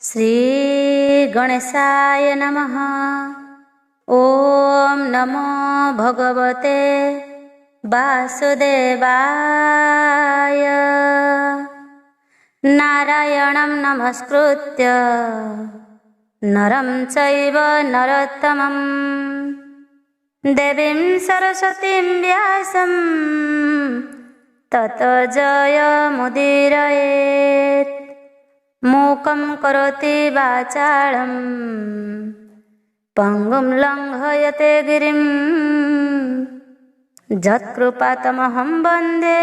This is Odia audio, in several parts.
श्री गणेशाय नमः। ओम नमो भगवते वासुदेवाय। नारायणं नमस्कृत्य नरं चैव नरोत्तमं देवीं सरस्वतीं व्यासं ततो जयमुदीरयेत्। मूकं करोति वाचालं पंगुं लंघयते गिरिं यत्कृपातमहं वन्दे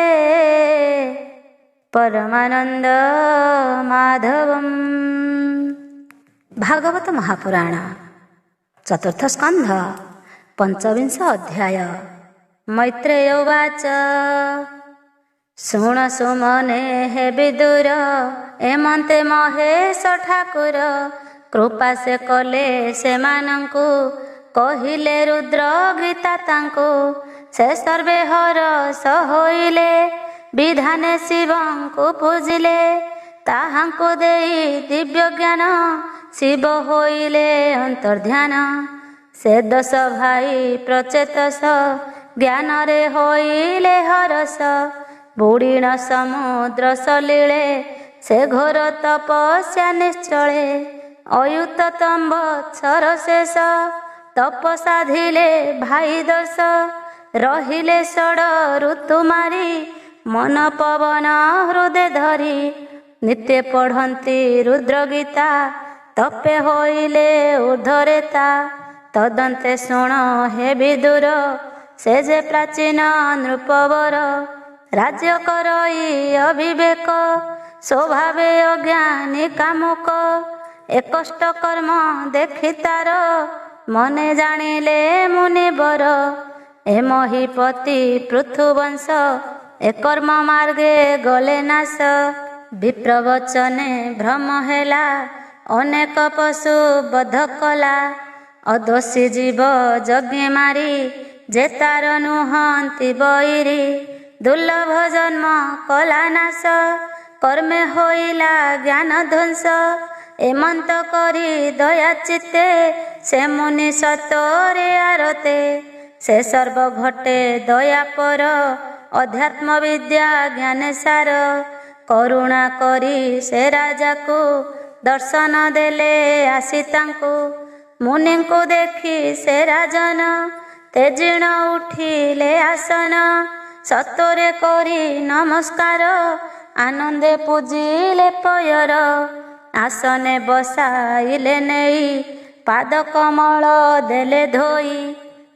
परमानंद माधवम्। भागवत महापुराण चतुर्थ स्कंध पंचविंश अध्याय। मैत्रेय उवाच शुण सुमने हे विदुर एमंते महेश ठाकुर कृपा से कले सेमानंकु कहिले रुद्र गीता तांकु से सर्वे हरस होइले विधाने शिवंकु पूजिले ताहांकु देई दिव्य ज्ञान शिव होइले अंतर्ध्यान से दश भाई प्रचेतस ज्ञान रे होइले हरस बुढ़ीण समुद्र सलीले से घोर तपस्या निश्चले अयुत तंबत्सर शेष तप साधिले भाई दश रहिले षड ऋतु मारी मन पवन हृदय धरी नित्य पढ़ंती रुद्र गीता तपे होइले ऊर्ध्वरेता तदंते शुण हे विदुर से जे प्राचीन नृपवर राज्य करई अविवेक स्वभावे अज्ञानी कामुक एकष्ट कर्म देखि तार मने जानिले मुनिवर ए महीपति पृथुवंश ए कर्म मार्गे गले नाश विप्रवचने भ्रम हेला अनेक पशु बध कला अदोषी जीव यज्ञ मारी जे तार नुहंती बईरी दुर्लभ जन्म कला नाश कर्मे होइला ज्ञान ध्वंस एमंत करी दया चित्ते से मुनि सतरे आरते से सर्व घटे दया पर अध्यात्म विद्या ज्ञान सार करुणा करी से राजा को दर्शन देले आसीतांकु मुनि को देखी से राजन तेजिण उठिले आसन सतरे करी नमस्कार आनंदे पूजिले पयर आसने बसाइले नेई पाद कमल देले धोई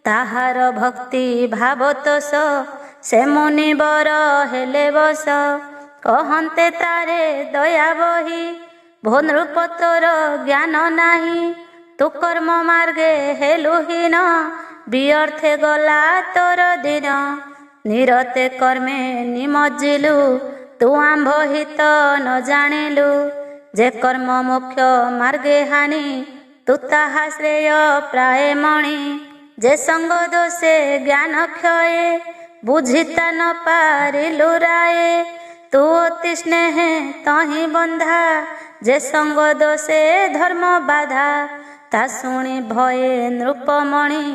ताहार भक्ति भावतोष से मुनिवर हेले बस कहन्ते तारे दया बही भो नृप तोर ज्ञान नाही तु कर्म मार्गे हेलुहीन व्यर्थे गला तोर दिन निरते कर्मे निमज्जिलु तू आंभ हित न जानिलु जे कर्म मुख्य मार्गे हानि तू ताहा श्रेय प्राय मणि जे संग दोषे ज्ञान क्षय बुझिता न पारिलु राय तू अति स्नेह तहि बंधा जे संग दोषे धर्म बाधा ता शुणी भये नृपमणि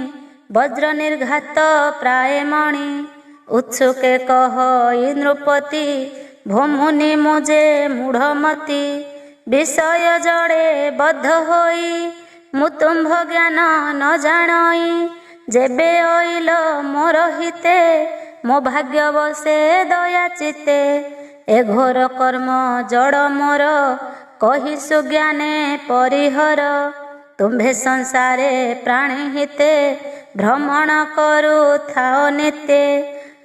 वज्र निर्घात प्राय मणि उत्सुके कह नृपति भोमुनि मुझे मूढ़मति विषय जड़े बद्ध होई मुतुंभ ज्ञान न जानई जेबे अइल मोर हिते मो भाग्य बसे दया चिते ए घोर कर्म जड़ मोर कही सुज्ञाने परिहर तुम्भे संसारे प्राणी हिते भ्रमण करू थाओ नित्य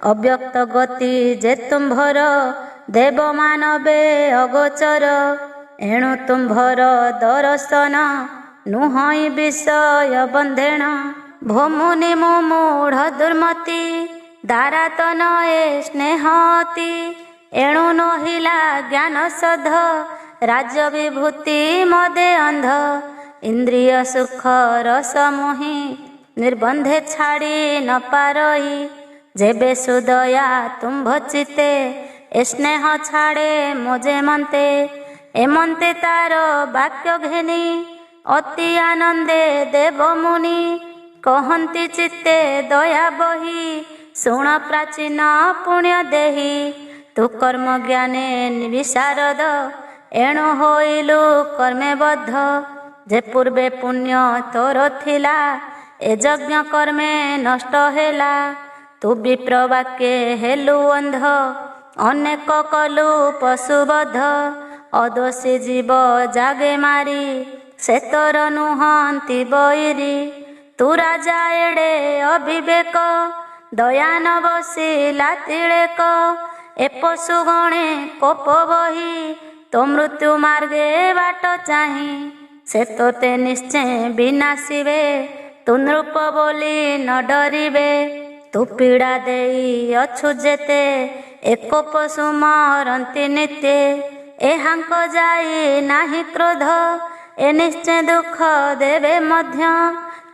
अव्यक्त गति जे तुम्भर देव मानवे अगोचर एणु तुम्भर दर्शन नुहई विषय बंधेण भोमुनि मूढ़ दुर्मति दारात नए स्नेहति एणु नहिला ज्ञान सध राज्य विभूति मदे अंध इंद्रिय सुख रस मोहि निर्बंधे छाड़ी न पारई जेबे सुदया तुम्भ चिते स्नेह छाड़े मोजे मनते ଏମନ୍ତେ ତାର ବାକ୍ୟ ଘେନି ଅତି ଆନନ୍ଦେ ଦେବ ମୁନି କହନ୍ତି ଚିତ୍ତେ ଦୟା ବହି ଶୁଣ ପ୍ରାଚୀନ ପୁଣ୍ୟ ଦେହି ତୁ କର୍ମ ଜ୍ଞାନେ ବିଶାରଦ ଏଣୁ ହୋଇଲୁ କର୍ମେ ବଦ୍ଧ ଯେ ପୂର୍ବେ ପୁଣ୍ୟ ତୋର ଥିଲା ଏ ଯଜ୍ଞ କର୍ମେ ନଷ୍ଟ ହେଲା ତୁ ବିପ୍ର ବାକ୍ୟେ ହେଲୁ ଅନ୍ଧ ଅନେକ କଲୁ ପଶୁବଧ ଅଦୋଷୀ ଜୀବ ଜାଗେ ମାରି ସେ ତୋର ନୁହନ୍ତି ବୈରୀ ତୁ ରାଜା ଏଡ଼େ ଅବିବେକ ଦୟା ନ ବସିଲା ତିଳେକ ଏ ପଶୁ ଗଣେ କୋପ ବହି ତୋ ମୃତ୍ୟୁ ମାର୍ଗେ ବାଟ ଚାହିଁ ସେ ତୋତେ ନିଶ୍ଚୟ ବିନାଶିବେ ତୁ ନୃପ ବୋଲି ନ ଡରିବେ ତୁ ପୀଡ଼ା ଦେଇ ଅଛୁ ଯେତେ ଏକ ପଶୁ ମରନ୍ତି ନିତ୍ୟ ଏହାଙ୍କ ଯାଇ ନାହିଁ କ୍ରୋଧ ଏ ନିଶ୍ଚୟ ଦୁଃଖ ଦେବେ ମଧ୍ୟ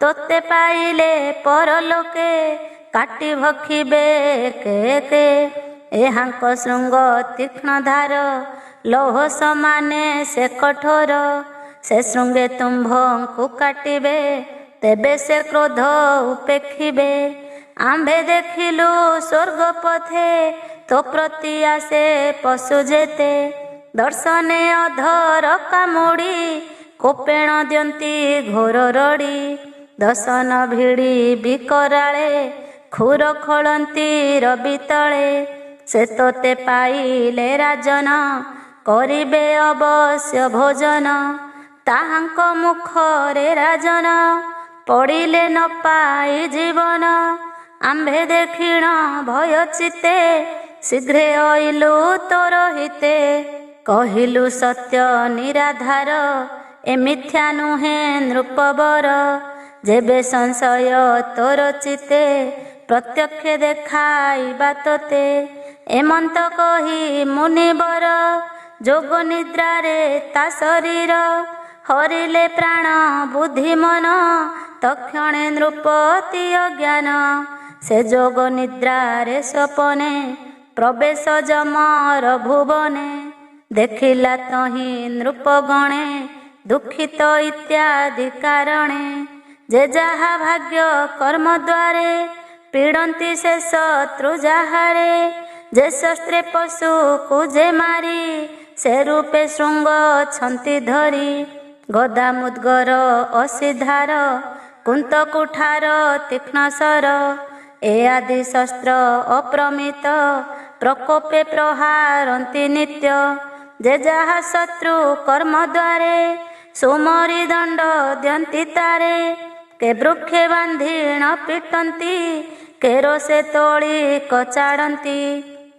ତୋତେ ପାଇଲେ ପରଲୋକେ କାଟି ଭକ୍ଷିବେ କେ ଏହାଙ୍କ ଶୃଙ୍ଗ ତୀକ୍ଷ୍ଣ ଧାର ଲୌହ ସମାନେ ସେ କଠୋର ସେ ଶୃଙ୍ଗେ ତୁମ୍ଭଙ୍କୁ କାଟିବେ ତେବେ ସେ କ୍ରୋଧ ଉପେକ୍ଷିବେ ଆମ୍ଭେ ଦେଖିଲୁ ସ୍ୱର୍ଗ ପଥେ ତୋ ପ୍ରତି ଆସେ ପଶୁ ଯେତେ ଦର୍ଶନେ ଅଧର କାମୁଡ଼ି କୋପେଣ ଦିଅନ୍ତି ଘୋର ରଡ଼ି ଦଶନ ଭିଡ଼ି ବିକରାଳେ ଖୁର ଖୋଳନ୍ତି ରବି ତଳେ ସେ ତୋତେ ପାଇଲେ ରାଜନ କରିବେ ଅବଶ୍ୟ ଭୋଜନ ତାହାଙ୍କ ମୁଖରେ ରାଜନ ପଡ଼ିଲେ ନ ପାଇ ଜୀବନ ଆମ୍ଭେ ଦେଖିଣ ଭୟ ଚିତେ ଶୀଘ୍ରେ ଅଇଲୁ ତୋର ହିତେ କହିଲୁ ସତ୍ୟ ନିରାଧାର ଏ ମିଥ୍ୟା ନୁହେଁ ନୃପବର ଯେବେ ସଂଶୟ ତୋର ଚିତେ ପ୍ରତ୍ୟକ୍ଷ ଦେଖାଇବା ତୋତେ ଏମନ୍ତ କହି ମୁନିବର ଯୋଗ ନିଦ୍ରାରେ ତା ଶରୀର ହରିଲେ ପ୍ରାଣ ବୁଦ୍ଧି ମନ ତକ୍ଷଣେ ନୃପତି ଅଜ୍ଞାନ ସେ ଯୋଗ ନିଦ୍ରାରେ ସ୍ୱପନେ ପ୍ରବେଶ ଯମର ଭୁବନେ ଦେଖିଲା ତହିଁ ନୃପଗଣେ ଦୁଃଖିତ ଇତ୍ୟାଦି କାରଣେ ଯେ ଯାହା ଭାଗ୍ୟ କର୍ମ ଦ୍ୱାରେ ପୀଡ଼ନ୍ତି ସେ ଶତ୍ରୁ ଯାହାରେ ଯେ ଶସ୍ତ୍ରେ ପଶୁକୁ ଯେ ମାରି ସେ ରୂପେ ଶୃଙ୍ଗ ଛନ୍ତି ଧରି ଗଦା ମୁଦ୍ଗର ଅସିଧାର କୁନ୍ତ କୁଠାର ତୀକ୍ଷ୍ଣ ସର ଏ ଆଦି ଶସ୍ତ୍ର ଅପ୍ରମିତ ପ୍ରକୋପେ ପ୍ରହାରନ୍ତି ନିତ୍ୟ ଯେ ଯାହା ଶତ୍ରୁ କର୍ମ ଦ୍ୱାରେ ସୁମରି ଦଣ୍ଡ ଦିଅନ୍ତି ତାରେ କେ ବୃକ୍ଷେ ବାନ୍ଧିଣ ପିଟନ୍ତି କେ ରୋଷେ ତୋଳି କଚାଡ଼ନ୍ତି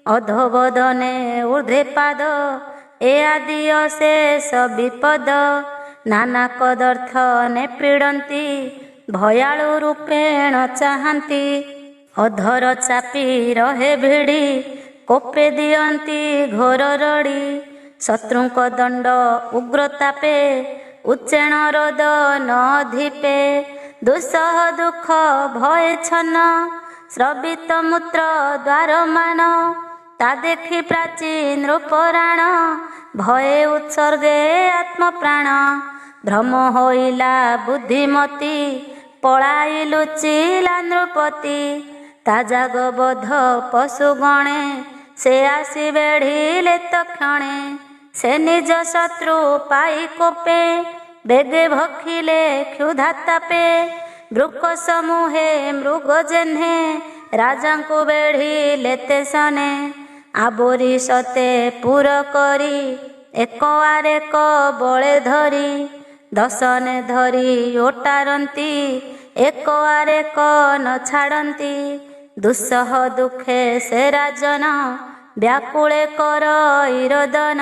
ଅଧୋବଦନେ ଊର୍ଦ୍ଧ୍ୱେ ପାଦ ଏ ଆଦି ଅଶେଷ ବିପଦ ନାନା କଦର୍ଥ ନେ ପୀଡ଼ନ୍ତି ଭୟାଳୁ ରୂପେଣ ଚାହାନ୍ତି ଅଧର ଚାପି ରହେ ଭିଡ଼ି କୋପେ ଦିଅନ୍ତି ଘୋର ରଡ଼ି ଶତ୍ରୁଙ୍କ ଦଣ୍ଡ ଉଗ୍ରତାପେ ଉଚ୍ଚେଣ ରୋଦ ନ ଧିପେ ଦୁଃସହ ଦୁଃଖ ଭୟ ଛନ ସ୍ରବିତ ମୂତ୍ର ଦ୍ୱାରମାନ ତା ଦେଖି ପ୍ରାଚୀ ନୃପରାଣ ଭୟେ ଉତ୍ସର୍ଗେ ଆତ୍ମପ୍ରାଣ ଭ୍ରମ ହୋଇଲା ବୁଦ୍ଧିମତୀ ପଳାଇ ଲୁଚିଲା ନୃପତି ତା ଜାଗବଧ ପଶୁ ଗଣେ ସେ ଆସି ବେଢ଼ିଲେ ତକ୍ଷଣେ ସେ ନିଜ ଶତ୍ରୁ ପାଇ କୋପେ ବେଗେ ଭକ୍ଷିଲେ କ୍ଷୁଧା ତାପେ ବୃକ ସମୂହେ ମୃଗ ଜେହ୍ନେ ରାଜାଙ୍କୁ ବେଢ଼ିଲେ ତେସନେ ଆବୋରି ସତେ ପୁର କରି ଏକ ଆରେକ ବଳେ ଧରି ଦଶନେ ଧରି ଓଟାରନ୍ତି ଏକ ଆରେକ ନ ଛାଡ଼ନ୍ତି ଦୁଃସହ ଦୁଃଖେ ସେ ରାଜନ ବ୍ୟାକୁଳେ କର ଇରୋଦନ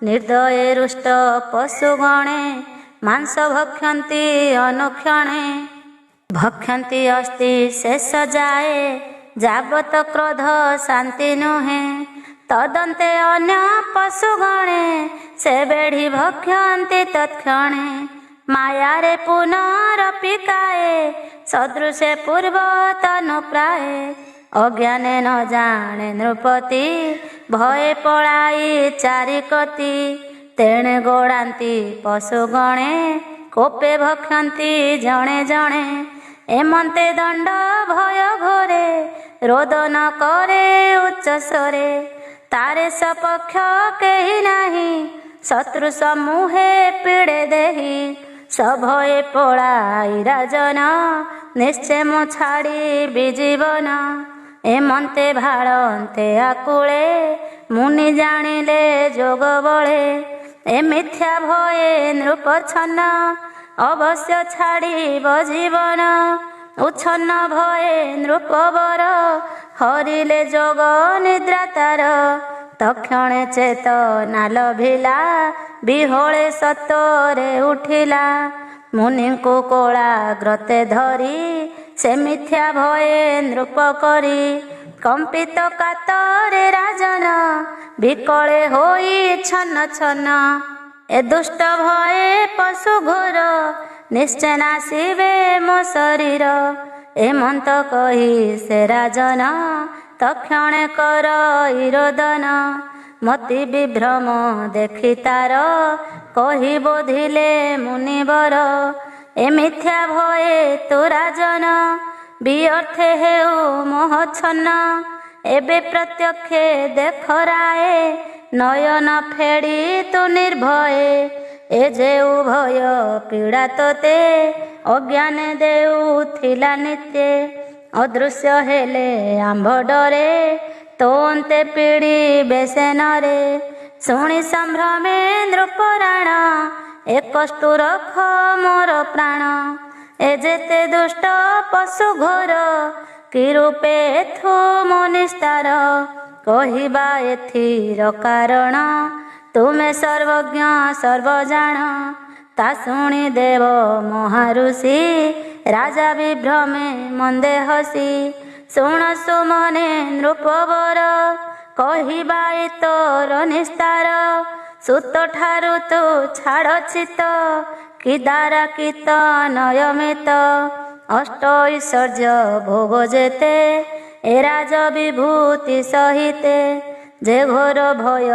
ନିର୍ଦ୍ଦୟେ ରୁଷ୍ଟ ପଶୁ ଗଣେ ମାଂସ ଭକ୍ଷନ୍ତି ଅନୁକ୍ଷଣେ ଭକ୍ଷନ୍ତି ଅସ୍ଥି ଶେଷ ଯାଏ ଯାବତ କ୍ରୋଧ ଶାନ୍ତି ନୁହେଁ ତଦନ୍ତେ ଅନ୍ୟ ପଶୁ ଗଣେ ସେ ବେଢ଼ି ଭକ୍ଷନ୍ତି ତତ୍କ୍ଷଣେ ମାୟାରେ ପୁନରପିକାଏ ସଦୃଶେ ପୂର୍ବତନୁ ପ୍ରାୟ ଅଜ୍ଞାନେ ନ ଜାଣେ ନୃପତି ଭୟେ ପଳାଇ ଚାରିକତି ତେଣେ ଗୋଡ଼ାନ୍ତି ପଶୁ ଗଣେ, କୋପେ ଭକ୍ଷନ୍ତି ଜଣେ ଜଣେ। ଏମନ୍ତେ ଦଣ୍ଡ ଭୟ ଘୋରେ, ରୋଦନ କରେ ଉଚ୍ଚ ସ୍ୱରେ। ତାରେ ସପକ୍ଷ କେହି ନାହିଁ, ଶତ୍ରୁ ସମୂହେ ପୀଡ଼େ ଦେହି। ସଭଏ ପଳାଇ ରାଜନ, ନିଶ୍ଚେ ମୁଁ ଛାଡ଼ିବି ଜୀବନ। ଏମନ୍ତେ ଭାଳନ୍ତେ ଆକୁଳେ, ମୁନି ଜାଣିଲେ ଯୋଗ ବଳେ। ଏ ମିଥ୍ୟା ଭଏ ନୃପଚ୍ଛନ୍ନ, ଅବଶ୍ୟ ଛାଡ଼ିବ ଜୀବନ। ଉଚ୍ଛନ୍ନ ଭଏ ନୃପବର, ହରିଲେ ଯୋଗ ନିଦ୍ରା ତାର। ତକ୍ଷଣେ ଚେତନା ଲଭିଲା, ବିହଳେ ସତରେ ଉଠିଲା। ମୁନିଙ୍କୁ କୋଳାଗ୍ରତେ ଧରି, ସେ ମିଥ୍ୟା ଭଏ ନୃପ କରି। କମ୍ପିତ କାତରେ ରାଜନ, ବିକଳେ ହୋଇ ଛନ୍ନ ଛନ୍ନ। ଏ ଦୁଷ୍ଟ ଭଏ ପଶୁ ଘୋର, ନିଶ୍ଚେ ନାଶିବେ ମୋ ଶରୀର। ଏମନ୍ତ କହି ସେ ରାଜନ, ତକ୍ଷଣେ କରଇ ରୋଦନ। ମତି ବିଭ୍ରମ ଦେଖି ତାର, କହି ବୋଧିଲେ ମୁନିବର। ଏ ମିଥ୍ୟା ଭଏ ତୁ ରାଜନ, ବିଅର୍ଥେ ହେଉ ମୋହଚ୍ଛନ୍ନ। ଏବେ ପ୍ରତ୍ୟକ୍ଷେ ଦେଖ ରାଏ, ନୟନ ଫେଡ଼ି ତୁ ନିର୍ଭଏ। ଏ ଯେଉ ଭୟ ପୀଡ଼ା ତୋତେ, ଅଜ୍ଞାନେ ଦେଉଥିଲା ନିତ୍ୟେ। ଅଦୃଶ୍ୟ ହେଲେ ଆମ୍ଭ ଡରେ, ତୋ ଅନ୍ତେ ପୀଡ଼ିବେ ସେ ନରେ। ଶୁଣି ସମ୍ଭ୍ରମେ ନୃପରାଣ, ଏ କଷ୍ଟୁ ରଖ ମୋର ପ୍ରାଣ। ଏ ଯେତେ ଦୁଷ୍ଟ ପଶୁ ଘୋର, କି ରୂପେ ଏଥୁ ମୋ ନିସ୍ତାର। କହିବା ଏଥିର କାରଣ, ତୁମେ ସର୍ବଜ୍ଞ ସର୍ବଜାଣ। ତା ଶୁଣି ଦେବ ମହାଋଷି, ରାଜା ବିଭ୍ରମେ ମନ୍ଦେ ହସି। ଶୁଣ ସୁମନେ ନୃପବର, କହିବା ଏ ତୋର ନିସ୍ତାର। ସୁତ ଠାରୁ ତୁ ଛାଡ଼ ଚିତ, କି ଦ୍ୱାରା କିତ ନୟମିତ। ଅଷ୍ଟ ଐଶ୍ୱର୍ଯ୍ୟ ଭୋଗ ଯେତେ, ଏ ରାଜ ବିଭୂତି ସହିତେ। ଯେ ଘୋର ଭୟ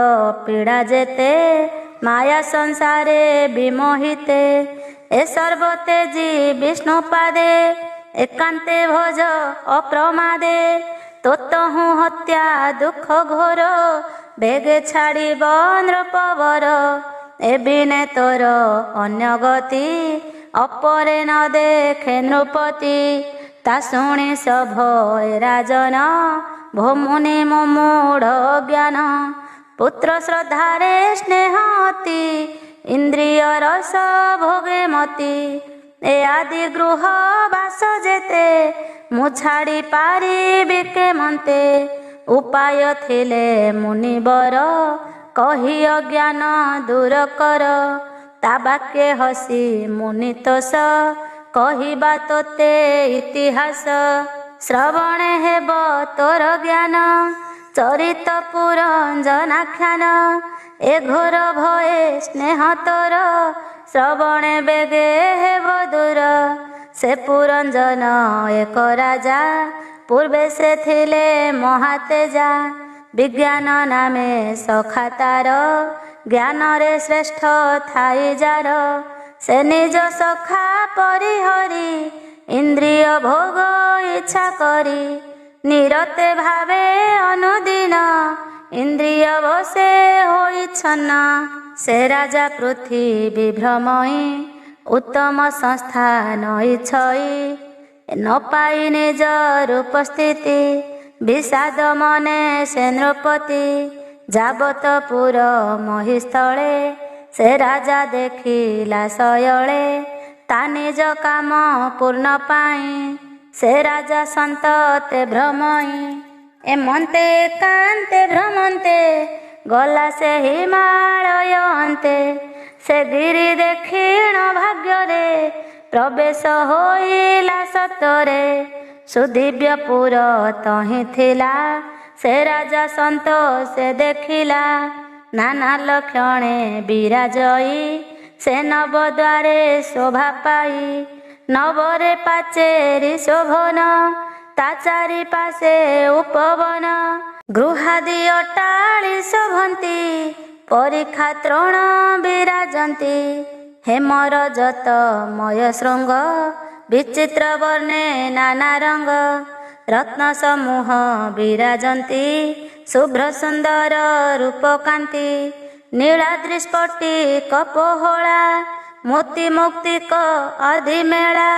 ପୀଡ଼ା ଯେତେ, ମାୟା ସଂସାରେ ବିମୋହିତେ। ଏ ସର୍ବତେଜୀ ବିଷ୍ଣୁ ପାଦେ, ଏକାନ୍ତେ ଭଜ ଅପ୍ରମାଦେ। ତୋତହୁଁ ହତ୍ୟା ଦୁଃଖ ଘୋର, ବେଗେ ଛାଡ଼ିବ ନୃପବର। ଏବିନେ ତୋର ଅନ୍ୟ ଗତି, ଅପରେ ନ ଦେଖେ ନୃପତି। ତା ଶୁଣି ସଭଏ ରାଜନ, ଭୋମୁନି ମୋ ମୂଢ଼ ଜ୍ଞାନ। ପୁତ୍ର ଶ୍ରଦ୍ଧାରେ ସ୍ନେହ ଅତି, ଇନ୍ଦ୍ରିୟ ରସ ଭୋଗେ ମତି। ଏ ଆଦି ଗୃହ ବାସ ଯେତେ, ମୁଁ ଛାଡ଼ି ପାରିବି କେମନ୍ତେ। ଉପାୟ ଥିଲେ ମୁନିବର, କହି ଅଜ୍ଞାନ ଦୂର କର। ତା ବାକ୍ୟେ ହସି ମୁନି ତୋଷ, କହିବା ତୋତେ ଇତିହାସ। ଶ୍ରବଣେ ହେବ ତୋର ଜ୍ଞାନ, ଚରିତ ପୁରଞ୍ଜନାଖ୍ୟାନ। ଏ ଘୋର ଭଏ ସ୍ନେହ ତୋର, ଶ୍ରବଣେ ବେଗେ ହେବ ଦୂର। ସେ ପୁରଞ୍ଜନ ଏକ ରାଜା, ପୂର୍ବେ ସେ ଥିଲେ ମହାତେଜା। ବିଜ୍ଞାନ ନାମେ ସଖା ତାର, ଜ୍ଞାନରେ ଶ୍ରେଷ୍ଠ ଥାଇ ଯାର। ସେ ନିଜ ସଖା ପରିହରି, ଇନ୍ଦ୍ରିୟ ଭୋଗ ଇଚ୍ଛା କରି। ନିରତେ ଭାବେ ଅନୁଦିନ, ଇନ୍ଦ୍ରିୟ ବଶେ ହୋଇଛନ୍ନ। ସେ ରାଜା ପୃଥିବୀ ଭ୍ରମଇ, ଉତ୍ତମ ସଂସ୍ଥାନ ଇଚ୍ଛଇ। ନ ପାଇ ନିଜ ରୂପ ସ୍ଥିତି, ବିଷାଦ ମନେ ସେ ନୃପତି। ଯାବତ ପୁର ମହିସ୍ଥଳେ, ସେ ରାଜା ଦେଖିଲା ଶୟଳେ। ତା ନିଜ କାମ ପୂର୍ଣ୍ଣ ପାଇଁ, ସେ ରାଜା ସନ୍ତତେ ଭ୍ରମଇ। ଏମନ୍ତେ ଏକାନ୍ତେ ଭ୍ରମନ୍ତେ, ଗଲା ସେ ହିମାଳୟ ଅନ୍ତେ। ସେ ଗିରି ଦେଖିଣ ଭାଗ୍ୟରେ, ପ୍ରବେଶ ହୋଇଲା ସତରେ। ସୁଦିବ୍ୟ ପୁର ତହିଁ ଥିଲା, ସେ ରାଜା ସନ୍ତୋଷେ ଦେଖିଲା। ନାନା ଲକ୍ଷଣେ ବିରାଜଇ, ସେ ନବଦ୍ୱାରେ ଶୋଭା ପାଇ। ନବରେ ପାଚେରୀ ଶୋଭନ, ତା ଚାରି ପାଶେ ଉପବନ। ଗୃହାଦି ଅଟ୍ଟାଳି ଶୋଭନ୍ତି, ପରୀକ୍ଷା ତ୍ରୋଣ ବିରାଜନ୍ତି ହେମରଜତ ମୟ ଶୃଙ୍ଗ ବିଚିତ୍ର ବର୍ଣ୍ଣେ ନାନା ରଙ୍ଗ ରତ୍ନ ସମୂହ ବିରାଜନ୍ତି ଶୁଭ୍ର ସୁନ୍ଦର ରୂପକାନ୍ତି ନୀଳାଦ୍ରି ସ୍ଫଟି କପୋହଳା ମୋତି ମୁକ୍ତିକ ଅଧିମେଳା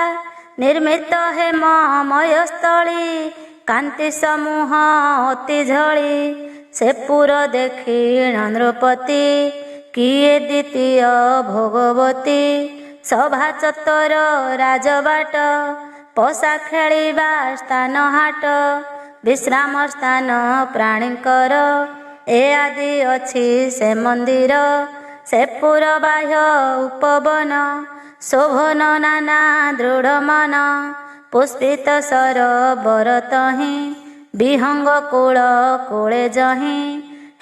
ନିର୍ମିତ ହେମମୟ ସ୍ଥଳୀ କାନ୍ତି ସମୂହ ଅତି ଝଳି ସେ ପୁର ଦେଖିଣ ନୃପତି କିଏ ଦ୍ୱିତୀୟ ଭୋଗବତୀ ସଭା ଚତର ରାଜବାଟ ପଶା ଖେଳିବା ସ୍ଥାନ ହାଟ ବିଶ୍ରାମ ସ୍ଥାନ ପ୍ରାଣୀଙ୍କର ଏ ଆଦି ଅଛି ସେ ମନ୍ଦିର ସେ ପୁର ବାହ୍ୟ ଉପବନ ଶୋଭନ ନାନା ଦୃଢ଼ମାନ ପୁଷ୍ପିତ ସରୋବର ତହିଁ ବିହଙ୍ଗ କୂଳ କୂଳେ ଯହିଁ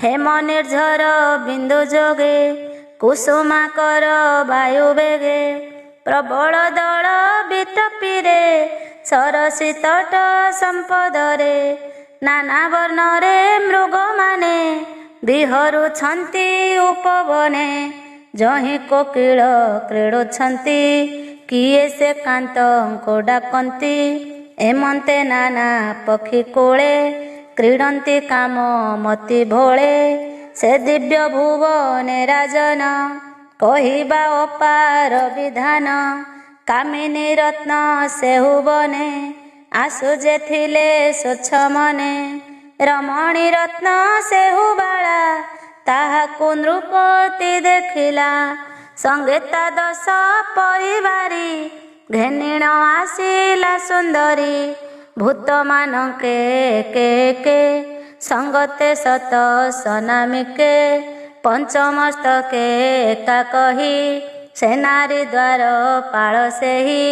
ହେମ ନିର୍ଝର ବିନ୍ଦୁ ଯୋଗେ କୁସୁମାକର ବାୟୁ ବେଗେ ପ୍ରବଳ ଦଳ ବିଟପିରେ ସରସୀ ତଟ ସମ୍ପଦରେ ନାନା ବର୍ଣ୍ଣରେ ମୃଗମାନେ ବିହରୁଛନ୍ତି ଉପବନେ ଯହିଁ କୋକିଳ କ୍ରୀଡ଼ୁଛନ୍ତି କିଏ ସେ କାନ୍ତଙ୍କୁ ଡାକନ୍ତି ଏମନ୍ତେ ନାନା ପକ୍ଷୀ କୋଳେ କ୍ରୀଡ଼ନ୍ତି କାମ ମତି ଭୋଳେ ସେ ଦିବ୍ୟ ଭୁବନେ ରାଜନ କହିବା ଅପାର ବିଧାନ କାମିନୀ ରତ୍ନ ସେହୁ ବନେ ଆସୁ ଯେ ଥିଲେ ସ୍ୱଚ୍ଛ ମନେ ରମଣୀ ରତ୍ନ ସେହୁ ବାଳା ତାହାକୁ ନୃପତି ଦେଖିଲା ସଙ୍ଗୀତା ଦଶ ପରିବାରୀ ଘେନିଣ ଆସିଲା ସୁନ୍ଦରୀ ଭୂତମାନଙ୍କେ କେ କେ ସଙ୍ଗତେ ସତ ସନାମିକେ ପଞ୍ଚମସ୍ତକେ ଏକା କହି ସେ ନାରୀ ଦ୍ୱାର ପାଳ ସେହି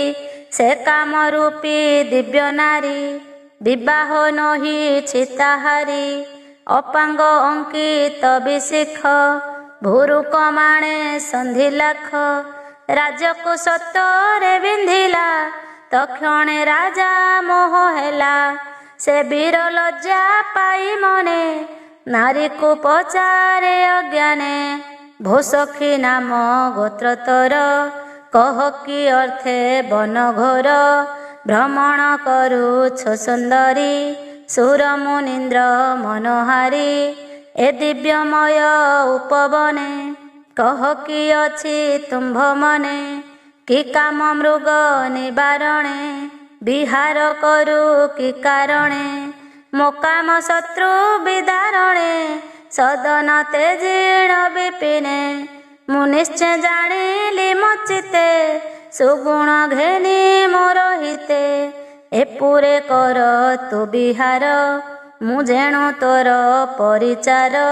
ସେ କାମ ରୂପୀ ଦିବ୍ୟ ନାରୀ ବିବାହ ନହି ଛିତାହାରୀ ଅପାଙ୍ଗ ଅଙ୍କିତ ବିଶିଖ ଭୁରୁକ ମାଣେ ସନ୍ଧି ଲାଖ ରାଜକୁ ସତରେ ବିନ୍ଧିଲା ତକ୍ଷଣେ ରାଜା ମୋହ ହେଲା ସେ ବୀର ଲଜ୍ଜା ପାଇ ମନେ ନାରୀକୁ ପଚାରେ ଅଜ୍ଞାନେ ଭୋସଖୀ ନାମ ଗୋତ୍ର ତୋର କହ କି ଅର୍ଥେ ବନ ଘୋର ଭ୍ରମଣ କରୁଛ ସୁନ୍ଦରୀ ସୁର ମୁନୀନ୍ଦ୍ର ମନୋହାରୀ ଏ ଦିବ୍ୟମୟ ଉପବନେ କହ କି ଅଛି ତୁମ୍ଭ ମନେ କି କାମ ମୃଗ ନିବାରଣେ ବିହାର କରୁ କି କାରଣେ ମୋ କାମ ଶତ୍ରୁ ବିଦାରଣେ ସଦନ ତେଜିଣ ବିପିନେ ମୁଁ ନିଶ୍ଚୟ ଜାଣିଲି ମଚିତେ ସୁଗୁଣ ଘେନି ମୋର ହିତେ ଏପୁରେ କର ତୁ ବିହାର ମୁଁ ଯେଣୁ ତୋର ପରିଚାର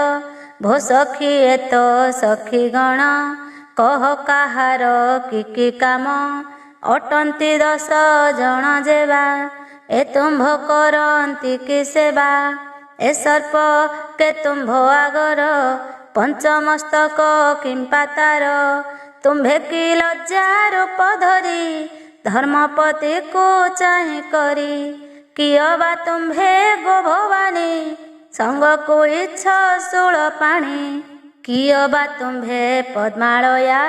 ଭୋ ସଖୀ ଏତ ସଖୀ ଗଣ କହ କାହାର କି କାମ ଅଟନ୍ତି 10 ଜଣ ଯେବା ଏ ତୁମ୍ଭ କରନ୍ତି କି ସେବା ଏ ସର୍ପ କେ ତୁମ୍ଭ ଆଗର ପଞ୍ଚମସ୍ତକ କିମ୍ପା ତାର ତୁମ୍ଭେ କି ଲଜ୍ଜା ରୂପ ଧରି ଧର୍ମପତିକୁ ଚାହିଁ କରି କିଅ ବା ତୁମ୍ଭେ ଗୋ ଭବାନୀ ସଙ୍ଗକୁ ଇଚ୍ଛ ଶୂଳ ପାଣି କିଅ ବା ତୁମ୍ଭେ ପଦ୍ମାଳୟା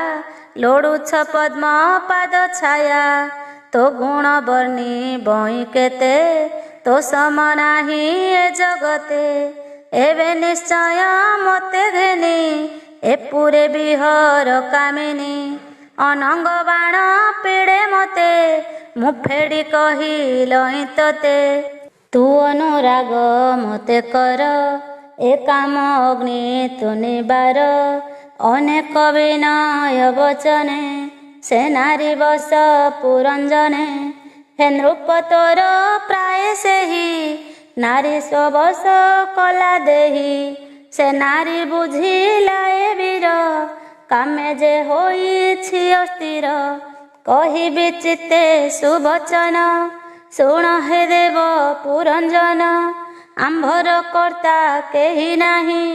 ଲୋଡୁଛ ପଦ୍ମ ପାଦ ଛାୟା ତୋ ଗୁଣ ବର୍ଣ୍ଣି ବଇଁ କେତେ ତୋ ସମ ନାହିଁ ଏ ଜଗତେ ଏବେ ନିଶ୍ଚୟ ମତେ ଘେନି ଏପୁରେ ବିହର କାମିନୀ ଅନଙ୍ଗ ବାଣ ପିଡ଼େ ମତେ ମୁଁ ଫେଡ଼ି କହିଲଇଁ ତତେ ତୁ ଅନୁରାଗ ମତେ କର ଏ କାମ ଅଗ୍ନି ତୁ ନିବାର ଅନେକ ବିନୟ ବଚନେ ସେ ନାରୀ ବସ ପୁରଞ୍ଜନେ ହେ ନୃପ ତୋର ପ୍ରାୟ ସେହି ନାରୀ ସ୍ୱବଶ କଲା ଦେହି ସେ ନାରୀ ବୁଝିଲା ଏ ବୀର କାମେ ଯେ ହୋଇଛି ଅସ୍ଥିର କହିବି ଚିତ୍ତେ ସୁବଚନ ଶୁଣ ହେ ଦେବ ପୁରଞ୍ଜନ ଆମ୍ଭର କର୍ତ୍ତା କେହି ନାହିଁ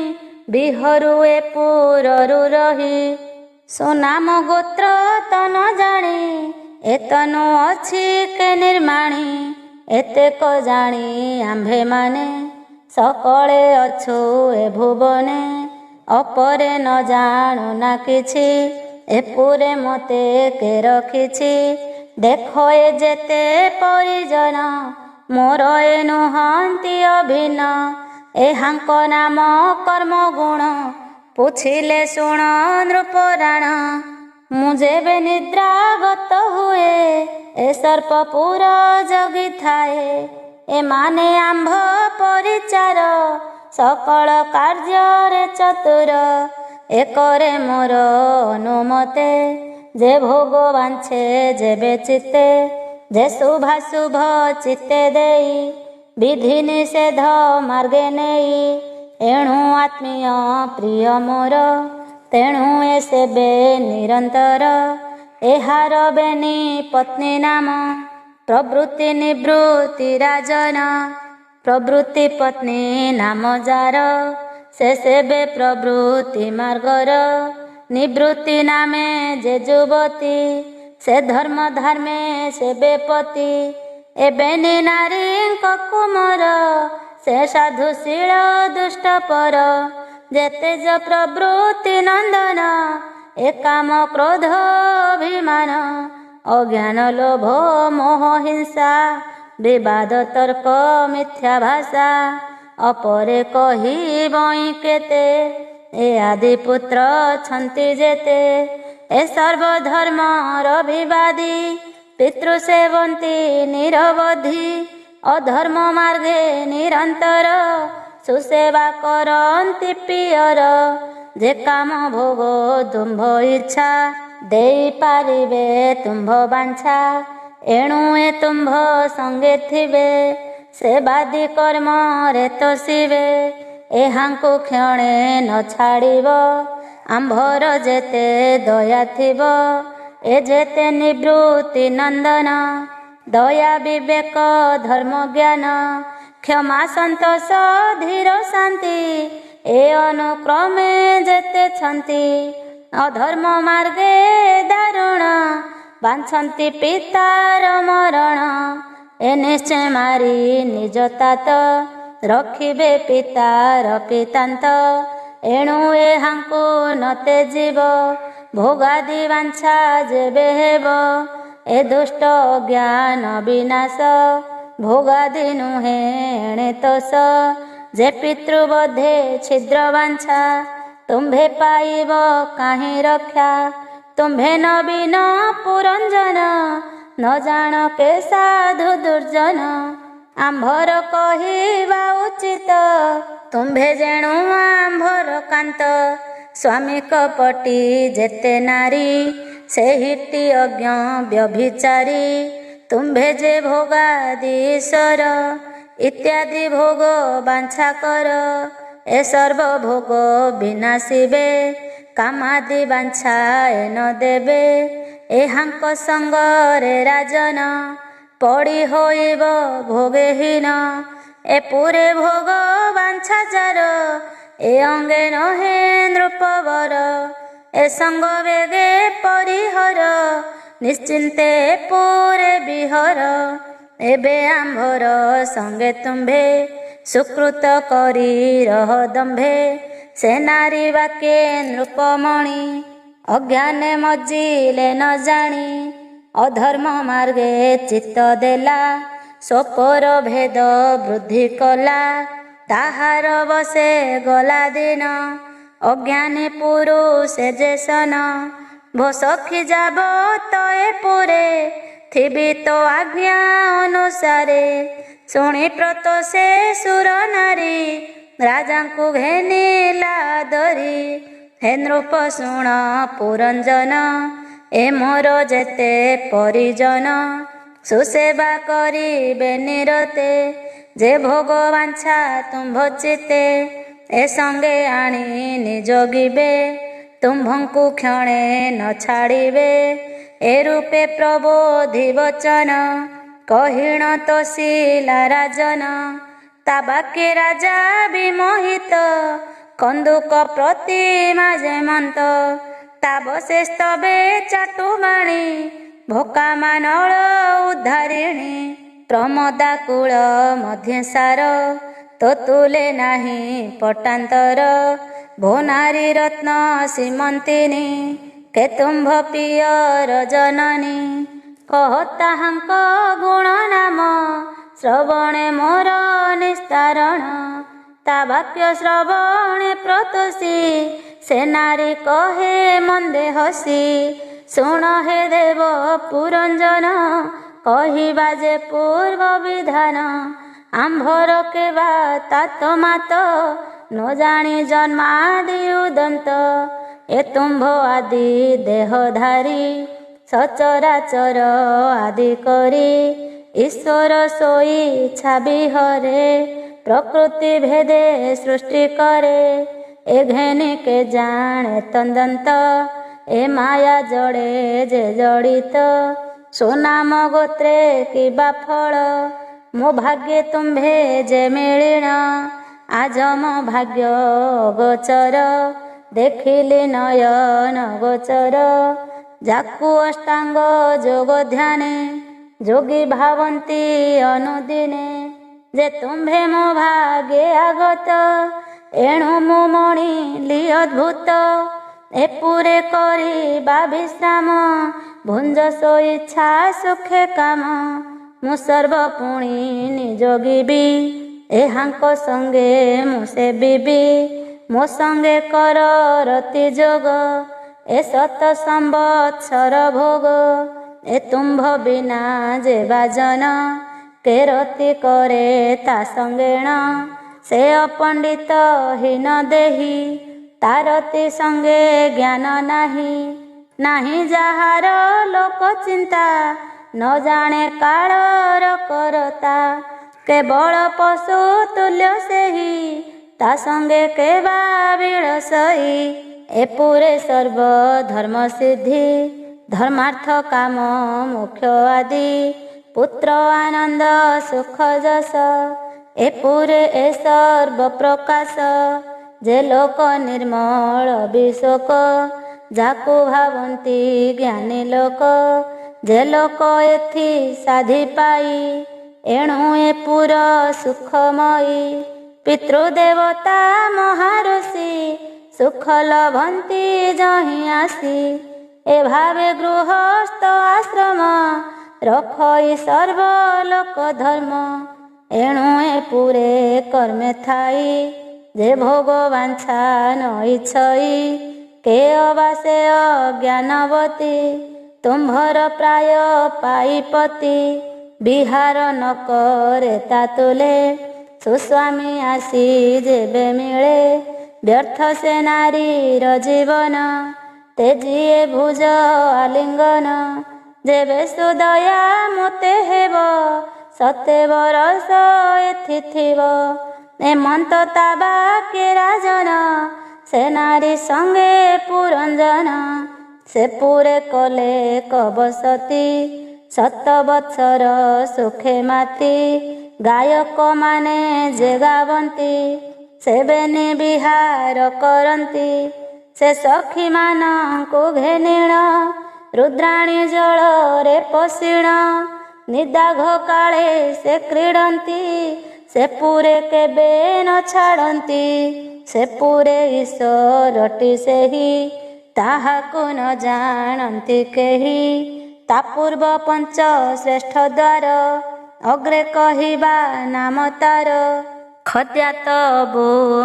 ବିହରୁ ଏ ପୁରରୁ ରହି ସୁନାମ ଗୋତ୍ର ତନ ଜାଣି ଏ ତନୁ ଅଛି କେ ନିର୍ମାଣୀ ଏତେକ ଜାଣି ଆମ୍ଭେମାନେ ସକଳେ ଅଛୁ ଏ ଭୁବନେ ଅପରେ ନ ଜାଣୁ ନା କିଛି, ଏପୁରେ ମୋତେ କେ ରଖିଛି। ଦେଖ ଏ ଯେତେ ପରିଜନ, ମୋର ଏ ନୁହନ୍ତି ଅଭିନ୍ନ। ଏହାଙ୍କ ନାମ କର୍ମ ଗୁଣ, ପୁଛିଲେ ଶୁଣ ନୃପରାଣ। ମୁଁ ଯେବେ ନିଦ୍ରାଗତ ହୁଏ, ଏ ସର୍ପପୁର ଜଗିଥାଏ। ଏମାନେ ଆମ୍ଭ ପରିଚାର, ସକଳ କାର୍ଯ୍ୟରେ ଚତୁର। ଏକରେ ମୋର ଅନୁମତେ, ଯେ ଭୋଗ ବାଞ୍ଚେ ଯେବେ ଚିତ୍ତେ। ଯେ ଶୁଭାଶୁଭ ଚିତ୍ତେ ଦେଇ, ବିଧି ନିଷେଧ ମାର୍ଗେ ନେଇ। ଏଣୁ ଆତ୍ମୀୟ ପ୍ରିୟ ମୋର, ତେଣୁ ଏ ସେବେ ନିରନ୍ତର। ଏହାର ବେନି ପତ୍ନୀ ନାମ, ପ୍ରବୃତ୍ତି ନିବୃତ୍ତି ରାଜନ। ପ୍ରବୃତ୍ତି ପତ୍ନୀ ନାମ ଯାର, ସେ ସେବେ ପ୍ରବୃତ୍ତି ମାର୍ଗର। ନିବୃତ୍ତି ନାମେ ଯେ ଯୁବତୀ, ସେ ଧର୍ମ ଧର୍ମେ ସେବେ ପତି। ଏବେନି ନାରୀଙ୍କ କୁମର, ସେ ସାଧୁଶୀଳ ଦୁଷ୍ଟ ପର। ଯେ ତେଜ ପ୍ରବୃତ୍ତି ନନ୍ଦନ, ଏ କାମ କ୍ରୋଧ ଅଭିମାନ। ଅଜ୍ଞାନ ଲୋଭ ମୋହ ହିଂସା, ବିବାଦ ତର୍କ ମିଥ୍ୟା ଭାଷା। ଅପରେ କହି ବଇଁ କେତେ, ଏ ଆଦି ପୁତ୍ର ଛନ୍ତି ଯେତେ। ଏ ସର୍ବଧର୍ମର ବିବାଦୀ, ପିତୃ ସେବନ୍ତୀ ନିରବଧି। ଅଧର୍ମ ମାର୍ଗେ ନିରନ୍ତର, ସୁସେବା କରନ୍ତି ପିୟର। ଯେ କାମ ଭୋଗ ତୁମ୍ଭ ଇଚ୍ଛା, ଦେଇପାରିବେ ତୁମ୍ଭ ବାଞ୍ଛା। ଏଣୁ ଏ ତୁମ୍ଭ ସଙ୍ଗେ ଥିବେ, ସେବାଦି କର୍ମରେ ତୋଷିବେ। ଏହାଙ୍କୁ କ୍ଷଣେ ନ ଛାଡ଼ିବ, ଆମ୍ଭର ଯେତେ ଦୟା ଥିବ। ଏ ଯେତେ ନିବୃତ୍ତି ନନ୍ଦନ, ଦୟା ବିବେକ ଧର୍ମ ଜ୍ଞାନ। କ୍ଷମା ସନ୍ତୋଷ ଧୀର ଶାନ୍ତି, ଏ ଅନୁକ୍ରମେ ଯେତେ ଛନ୍ତି। ଅଧର୍ମ ମାର୍ଗେ ଦାରୁଣ, ବାଛନ୍ତି ପିତାର ମରଣ। ଏ ନିଶ୍ଚୟ ମାରି ନିଜ ତାତ, ରଖିବେ ପିତାର ପିତାନ୍ତ। ଏଣୁ ଏହାଙ୍କୁ ନ ତେଜିବ, ଭୋଗାଦି ବାଞ୍ଛା ଯେବେ ହେବ। ଏ ଦୁଷ୍ଟ ଜ୍ଞାନ ବିନାଶ, ଭୋଗାଦି ନୁହେଁ ଏଣେ ତୋଷ। ଯେ ପିତୃବଧେ ଛିଦ୍ର ବାଞ୍ଛା, ତୁମ୍ଭେ ପାଇବ କାହିଁ ରକ୍ଷା। ତୁମ୍ଭେ ନବୀନ ପୁରଞ୍ଜନ, ନ ଜାଣ କେ ସାଧୁ ଦୁର୍ଜନ। ଆମ୍ଭର କହିବା ଉଚିତ, ତୁମ୍ଭେ ଯେଣୁ ଆମ୍ଭର କାନ୍ତ। ସ୍ୱାମୀ କପଟି ଯେତେ ନାରୀ, ସେହିଟି ଅଜ୍ଞ ବ୍ୟଭିଚାରୀ। ତୁମ୍ଭେ ଯେ ଭୋଗାଦୀଶ୍ୱର, ଇତ୍ୟାଦି ଭୋଗ ବାଞ୍ଛା କର। ଏ ସର୍ବ ଭୋଗ ବିନାଶିବେ, କାମାଦି ବାଞ୍ଛା ଏ ନ ଦେବେ। ଏହାଙ୍କ ସଙ୍ଗରେ ରାଜନ, ପଡ଼ି ହୋଇବ ଭୋଗହୀନ। ଏ ପୁରେ ଭୋଗ ବାଞ୍ଛା ଯାର, ଏ ଅଙ୍ଗେ ନହେ ନୃପବର। ଏ ସଙ୍ଗ ବେଗେ ପରିହର, ନିଶ୍ଚିନ୍ତେ ପୁରେ ବିହର। ଏବେ ଆମ୍ଭର ସଙ୍ଗେ ତୁମ୍ଭେ, ସୁକୃତ କରି ରହ ଦମ୍ଭେ। ସେ ନାରୀ ବାକେ ନୃପମଣି, ଅଜ୍ଞାନେ ମଜିଲେ ନ ଜାଣି। ଅଧର୍ମ ମାର୍ଗେ ଚିତ୍ତ ଦେଲା, ସ୍ୱପର ଭେଦ ବୃଦ୍ଧି କଲା। ତାହାର ବସେ ଗଲା ଦିନ, ଅଜ୍ଞାନୀ ପୁରୁଷେ ଯେ ସନ। ଭୋ ସଖୀ ଯାବତ ଏ ପୁରେ, ଥିବି ତ ଆଜ୍ଞା ଅନୁସାରେ। ଶୁଣି ପ୍ରତୋଷେ ସୁର ନାରୀ, ରାଜାଙ୍କୁ ଘେନିଲା ଧରି। ହେ ନୃପ ଶୁଣ ପୁରଞ୍ଜନ, ଏ ମୋର ଯେତେ ପରିଜନ। ସୁସେବା କରିବେ ନିରତେ, ଯେ ଭୋଗ ବାଞ୍ଛା ତୁମ୍ଭ ଚିତ୍ତେ। ଏ ସଙ୍ଗେ ଆଣି ନିଯୋଗିବେ, ତୁମ୍ଭଙ୍କୁ କ୍ଷଣେ ନ ଛାଡ଼ିବେ। ଏ ରୂପେ ପ୍ରବୋଧି ବଚନ, କହିଣ ତୋଷିଲା ରାଜନ। ତା ବାକେ ରାଜା ବିମୋହିତ, କନ୍ଦୁକ ପ୍ରତିମା ଯେମନ୍ତ। ତା ବସେ ସ୍ତବେ ଚାଟୁବାଣୀ, ଭୋକା ମାନଳ ଉଦ୍ଧାରିଣୀ। ପ୍ରମଦାକୁଳ ମଧ୍ୟ ସାର, ତୋ ତୁଲେ ନାହିଁ ପଟାନ୍ତର। ଭୋନାରୀ ରତ୍ନ ସୀମନ୍ତିନୀ କେତୁମ୍ଭ ପିୟର ଜନନୀ। କହ ତାହାଙ୍କ ଗୁଣ ନାମ ଶ୍ରବଣେ ମୋର ନିସ୍ତାରଣ। ତା ବାକ୍ୟ ଶ୍ରବଣେ ପ୍ରତୋଷୀ ସେ ନାରୀ କହେ ମନ୍ଦେ ହସି। ଶୁଣ ହେ ଦେବ ପୁରଞ୍ଜନ କହିବା ଯେ ପୂର୍ବ ବିଧାନ। ଆମ୍ଭର କେବା ତାତ ମାତ ନ ଜାଣି ଜନ୍ମାଦି ଉଦନ୍ତ। ଏ ତୁମ୍ଭ ଆଦି ଦେହଧାରୀ ସଚରାଚର ଆଦି କରି ଈଶ୍ୱର ଶୋଇ ଛାବିହରେ ପ୍ରକୃତି ଭେଦେ ସୃଷ୍ଟି କରେ। ଏ ଘେନି କେ ଜାଣେ ତଦନ୍ତ ଏ ମାୟା ଜଡ଼େ ଯେ ଜଡ଼ିତ। ସୁନାମ ଗୋତ୍ରେ କିବା ଫଳ ମୋ ଭାଗ୍ୟେ ତୁମ୍ଭେ ଯେ ମିଳିଣ। ଆଜ ମୋ ଭାଗ୍ୟ ଗୋଚର ଦେଖିଲି ନୟନ ଗୋଚର। ଯାକୁ ଅଷ୍ଟାଙ୍ଗ ଯୋଗ ଧ୍ୟାନେ ଯୋଗୀ ଭାବନ୍ତି ଅନୁଦିନେ। ଯେ ତୁମ୍ଭେ ମୋ ଭାଗ୍ୟେ ଆଗତ ଏଣୁ ମୁଁ ମଣିଲି ଅଦ୍ଭୁତ। ଏପୁରେ କରିବା ବିଶ୍ରାମ ଭୁଞ୍ଜ ସ୍ୱଇଚ୍ଛା ସୁଖେ କାମ। ମୁଁ ସର୍ବ ପୁଣି ନିଯୋଗିବି ଏହାଙ୍କ ସଙ୍ଗେ ମୁଁ ସେବିବି। ମୋ ସଙ୍ଗେ କର ରତି ଯୋଗ ଏ ଶତ ସମ୍ବତ୍ସର ଭୋଗ। ଏ ତୁମ୍ଭ ବିନା ଯେ ବାଜନ କେ ରତି କରେ ତା ସଙ୍ଗେଣ। ସେ ଅପଣ୍ଡିତ ହୀନ ଦେହି ତାରତି ସଙ୍ଗେ ଜ୍ଞାନ ନାହିଁ। ନାହିଁ ଯାହାର ଲୋକ ଚିନ୍ତା ନ ଜାଣେ କାଳର କରତା। କେବଳ ପଶୁ ତୁଲ୍ୟ ସେହି ତା ସଙ୍ଗେ କେବା ବିଳସଇ। ଏପୁରେ ସର୍ବ ଧର୍ମ ସିଦ୍ଧି ଧର୍ମାର୍ଥ କାମ ମୋକ୍ଷ ଆଦି। ପୁତ୍ର ଆନନ୍ଦ ସୁଖ ଯଶ ଏପୁରେ ଏ ସର୍ବ ପ୍ରକାଶ। ଯେ ଲୋକ ନିର୍ମଳ ବିଶୋକ ଯାକୁ ଭାବନ୍ତି ଜ୍ଞାନୀ ଲୋକ। ଯେ ଲୋକ ଏଥି ସାଧି ପାଇ ଏଣୁ ଏ ପୁର ସୁଖମୟୀ। ପିତୃଦେବତା ମହାଋଷି ସୁଖ ଲଭନ୍ତି ଯହିଁ ଆସି। ଏ ଭାବେ ଗୃହସ୍ଥ ଆଶ୍ରମ ରଖଇ ସର୍ବ ଲୋକ ଧର୍ମ। ଏଣୁ ଏ ପୁରେ କର୍ମେ ଥାଇ ଯେ ଭୋଗ ବାଞ୍ଛା ନ ଇଚ୍ଛଇ। କେ ଅବା ସେ ଅଜ୍ଞାନବତୀ ତୁମ୍ଭର ପ୍ରାୟ ପାଇପତି। ବିହାର ନ କରେ ତା ତୁଲେ ସୁସ୍ୱାମୀ ଆସି ଯେବେ ମିଳେ। ବ୍ୟର୍ଥ ସେ ନାରୀର ଜୀବନ ତେଜିଏ ଭୁଜ ଆଲିଙ୍ଗନ। ଯେବେ ସୁଦୟା ମୋତେ ହେବ ସତେ ବରଷ ଏଥି ଥିବ। ଏମନ୍ତ ତା ବାକ୍ୟେ ରାଜନ ସେ ନାରୀ ସଙ୍ଗେ ପୁରଞ୍ଜନ। ସେ ପୁରେ କଲେ କବସତି ଶତ ବତ୍ସର ସୁଖେ ମାତି। ଗାୟକ ମାନେ ଯେ ଗାବନ୍ତି ସେବେନି ବିହାର କରନ୍ତି। ସେ ସଖୀ ମାନଙ୍କୁ ଘେନିଣ ରୁଦ୍ରାଣୀ ଜଳରେ ପଶିଣ। ନିଦାଘ କାଳେ ସେ କ୍ରୀଡ଼ନ୍ତି ସେ ପୁରେ କେବେ ନ ଛାଡ଼ନ୍ତି। ସେ ପୁରେ ଈଶ୍ୱରଟି ସେହି ତାହାକୁ ନ ଜାଣନ୍ତି କେହି। ତା ପୂର୍ବ ପଞ୍ଚ ଶ୍ରେଷ୍ଠ ଦ୍ୱାର ଅଗ୍ରେ କହିବା ନାମ ତାର। ଖଦ୍ୟାତ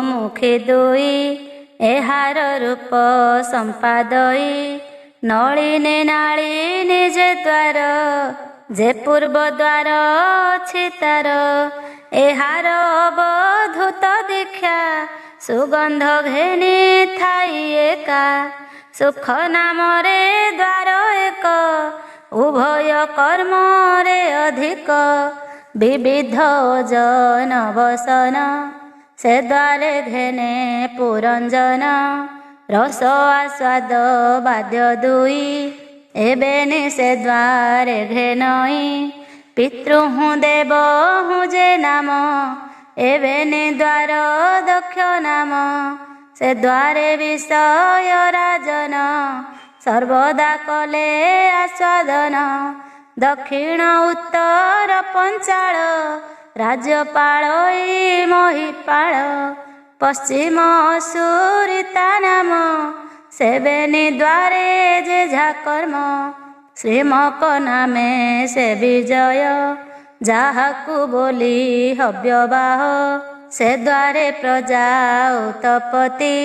ମୁଖୀ ଦୁଇ ଏହାର ରୂପ ସମ୍ପାଦଇ। ନଳିନୀ ନାଳିନୀ ଯେ ଦ୍ୱାର ଯେ ପୂର୍ବ ଦ୍ୱାର ଅଛି ତାର। ଏହାର ଅବଧୂତ ଦୀକ୍ଷା ସୁଗନ୍ଧ ଘେନି ଥାଇ ଏକା। ସୁଖ ନାମରେ ଦ୍ୱାର ଏକ ଉଭୟ କର୍ମରେ ଅଧିକ। ବିବିଧ ଓଜନ ବସନ ସେ ଦ୍ୱାରେ ଘେନେ ପୁରଞ୍ଜନ। ରସ ଆସ୍ୱାଦ ବାଦ୍ୟ ଦୁଇ ଏବେନି ସେ ଦ୍ୱାରେ ଘେନଇ। ପିତୃ ଦେବ ଯେ ନାମ ଏବେନି ଦ୍ୱାର ଦକ୍ଷ ନାମ। ସେ ଦ୍ୱାରେ ବିଷୟ ରାଜନ ସର୍ବଦା କଲେ ଆସ୍ୱାଦନ। ଦକ୍ଷିଣ ଉତ୍ତର ପଞ୍ଚାଳ ରାଜ୍ୟପାଳ ମହିପାଳ। ପଶ୍ଚିମ ସୁରିତା ନାମ ସେବେନି ଦ୍ୱାରେ ଯେ ଯା କର୍ମ ଶ୍ରୀମକ ନାମେ ସେ ବିଜୟ ଯାହାକୁ ବୋଲି ହବ୍ୟବାହ ସେ ଦ୍ୱାରେ ପ୍ରଜା ଉତପତି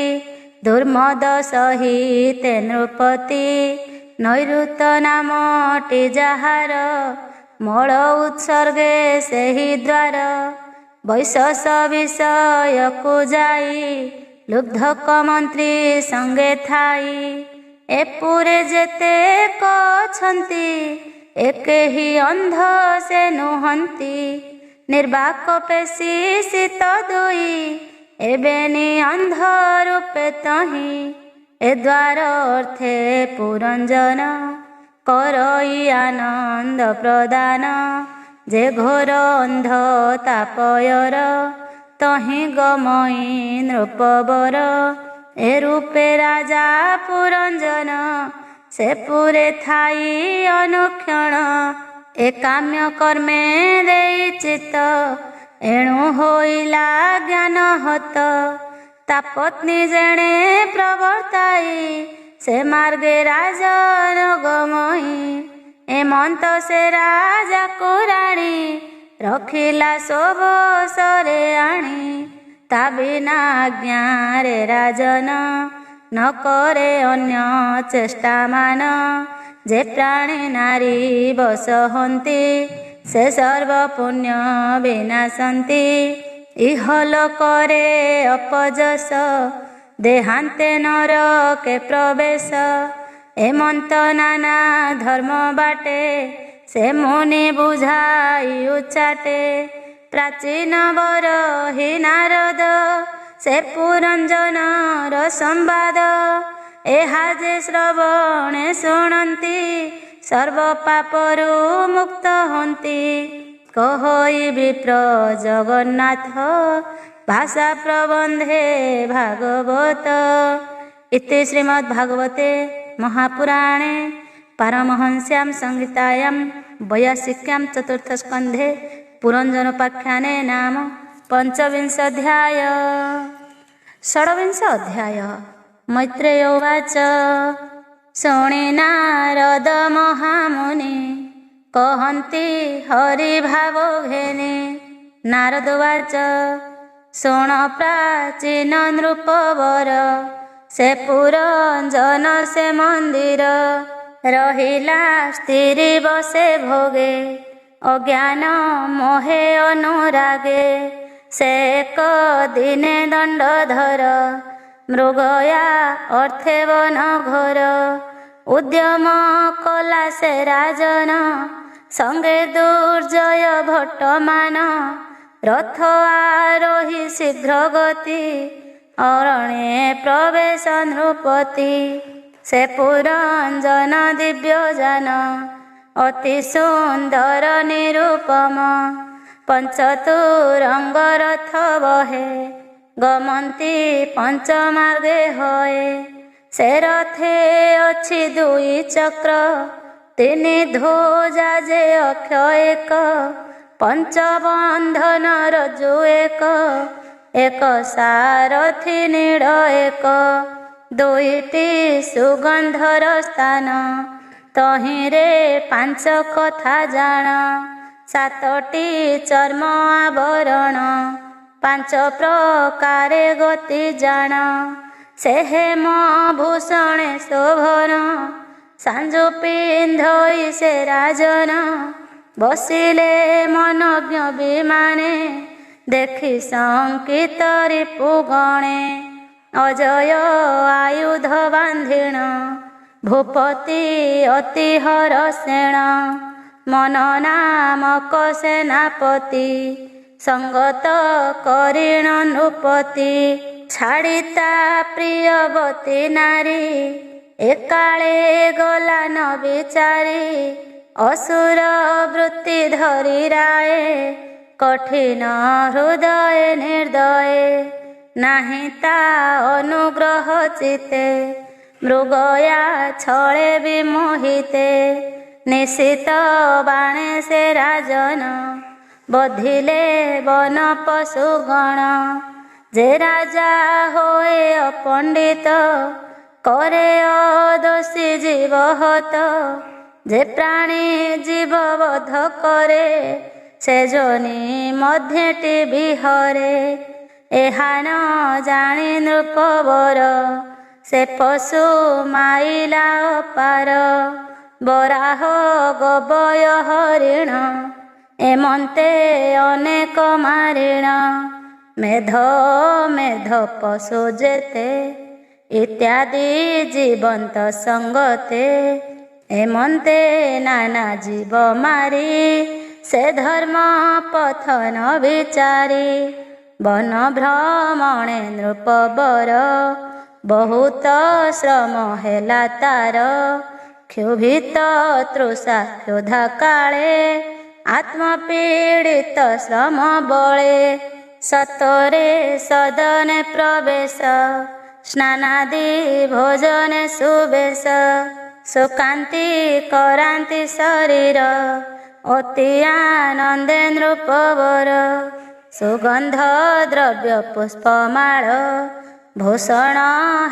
ଦୁର୍ମଦ ସହିତେ ନୃପତି ନୈଋତ ନାମଟି ଯାହାର ମଳ ଉତ୍ସର୍ଗେ ସେହି ଦ୍ୱାର ବୈଶସ ବିଷୟକୁ ଯାଇ ଲୁବ୍ଧକ ମନ୍ତ୍ରୀ ସଙ୍ଗେ ଥାଇ ଏପୁରେ ଯେତେ କଛନ୍ତି ଏ କେହି ଅନ୍ଧ ସେ ନୁହନ୍ତି ନିର୍ବାକ ପେଶୀ ଶୀତ ଦୁଇ ଏବେନି ଅନ୍ଧ ରୂପେ ତହିଁ ଏ ଦ୍ୱାର ଅର୍ଥେ ପୁରଞ୍ଜନ କରଇ ଆନନ୍ଦ ପ୍ରଦାନ ଯେ ଘୋର ଅନ୍ଧ ତାପୟର ତହିଁ ଗମଇ ନୃପବର ଏ ରୂପେ ରାଜା ପୁରଞ୍ଜନ ସେ ପୁରେ ଥାଇ ଅନୁକ୍ଷଣ ଏ କାମ୍ୟ କର୍ମେ ଦେଇ ଚିତ୍ତ ଏଣୁ ହୋଇଲା ଜ୍ଞାନ ହତ ତା ପତ୍ନୀ ଜଣେ ପ୍ରବର୍ତ୍ତାଇ ସେ ମାର୍ଗେ ରାଜନ ଗମଇ ଏମନ୍ତ ସେ ରାଜାକୁ ରାଣୀ ରଖିଲା ସୋବସରେ ଆଣି ତା ବିନା ଆଜ୍ଞାରେ ରାଜନ ନ କରେ ଅନ୍ୟ ଚେଷ୍ଟାମାନ ଯେ ପ୍ରାଣୀ ନାରୀ ବସହନ୍ତି ସେ ସର୍ବ ପୁଣ୍ୟ ବିନାଶନ୍ତି ଇହଲୋକରେ ଅପଯଶ ଦେହାନ୍ତେ ନରକେ ପ୍ରବେଶ ଏମନ୍ତ ନାନା ଧର୍ମ ବାଟେ ସେ ମୁନି ବୁଝାଇ ଉଚାଟେ ପ୍ରାଚୀନ ବରହି ନାରଦ ସେ ପୁରଞ୍ଜନର ସମ୍ବାଦ ଏହା ଯେ ଶ୍ରବଣେ ଶୁଣନ୍ତି ସର୍ବ ପାପରୁ ମୁକ୍ତ ହନ୍ତି କହଇ ବିପ୍ର ଜଗନ୍ନାଥ ଭାଷା ପ୍ରବନ୍ଧେ ଭାଗବତ। ଇତି ଶ୍ରୀମଦ୍ଭାଗବତେ महापुराणे पारमहंस्यां संहितायां वैयासिक्यां चतुर्थस्कन्धे पुरञ्जनोपाख्याने नाम पंचविंशोऽध्याय। षड्विंश अध्याय। मैत्रेय उवाच शृणे नारद महामुनि कहन्ति हरिभाव घेने। नारद उवाच शृण प्राचीन नृपवर से पुरञ्जन से मंदिर रहिला स्थिरी बसे भोगे अज्ञान मोहे अनुरागे से एक दिने दंडधर मृगया अर्थे वन घोर उद्यम कला से राजन संगे दुर्जय भट्टमान रथ आरोही शीघ्र गति अरण्ये प्रवेश नृपति से पुरञ्जन दिव्य जान अति सुंदर निरूपम पंचतुरंग रथ बहे गमन्ति पंचमार्गे हये से रथे अछि दुई चक्र तिनि ध्वजा जे अक्षय एक पंचबंधन रज्जु एक सारथी नीड़ एक दुईटी सुगंधर स्थान तहिरे पांच कथा जान सातटी चर्म आवरण पांच प्रकारे गति जान से हेम भूषणे शोभन सांजु पिंधई से राजन बसिले मनज्ञ विमाने देखि संकित रिपुगणे अजय आयुध बांधिण भूपति अति हरसेण मन नामक सेनापति संगत करिण नृपति छाड़िता प्रियवती नारी एकाले गला न विचारी असुर वृत्ति धरी राय कठिन हृदय निर्दय नाही ता अनुग्रह चिते मृगया छळे विमोहिते निशित बाणे से राजन बधिले वन पशुगण ଯେ ରାଜା ହୋଏ ଅପଣ୍ଡିତ, करे अदोषी जीव हत। जे प्राणी जीव वध करे, से जोनि मध्येटी विहरे। एहा न जाणी नृपवर, से पशु माइला अपार। बराह गबय हरिण, एमन्ते अनेक मारिण। मेध मेध पशु जेते, इत्यादि जीवंत संगते। एमन्ते नाना जीव मारी, से धर्म पथ न विचारी। वन भ्रमणे नृपवर, बहुत श्रम हेला तार। क्षुभित तृषा क्षुधा काले, आत्मपीडित श्रम बळे। सतरे सदने प्रवेश, स्नानादि भोजने सुबेश। सुकान्ति करान्ति शरीर, अति आनन्दे नृपवर। सुगन्ध द्रव्य पुष्पमाळ, भूषण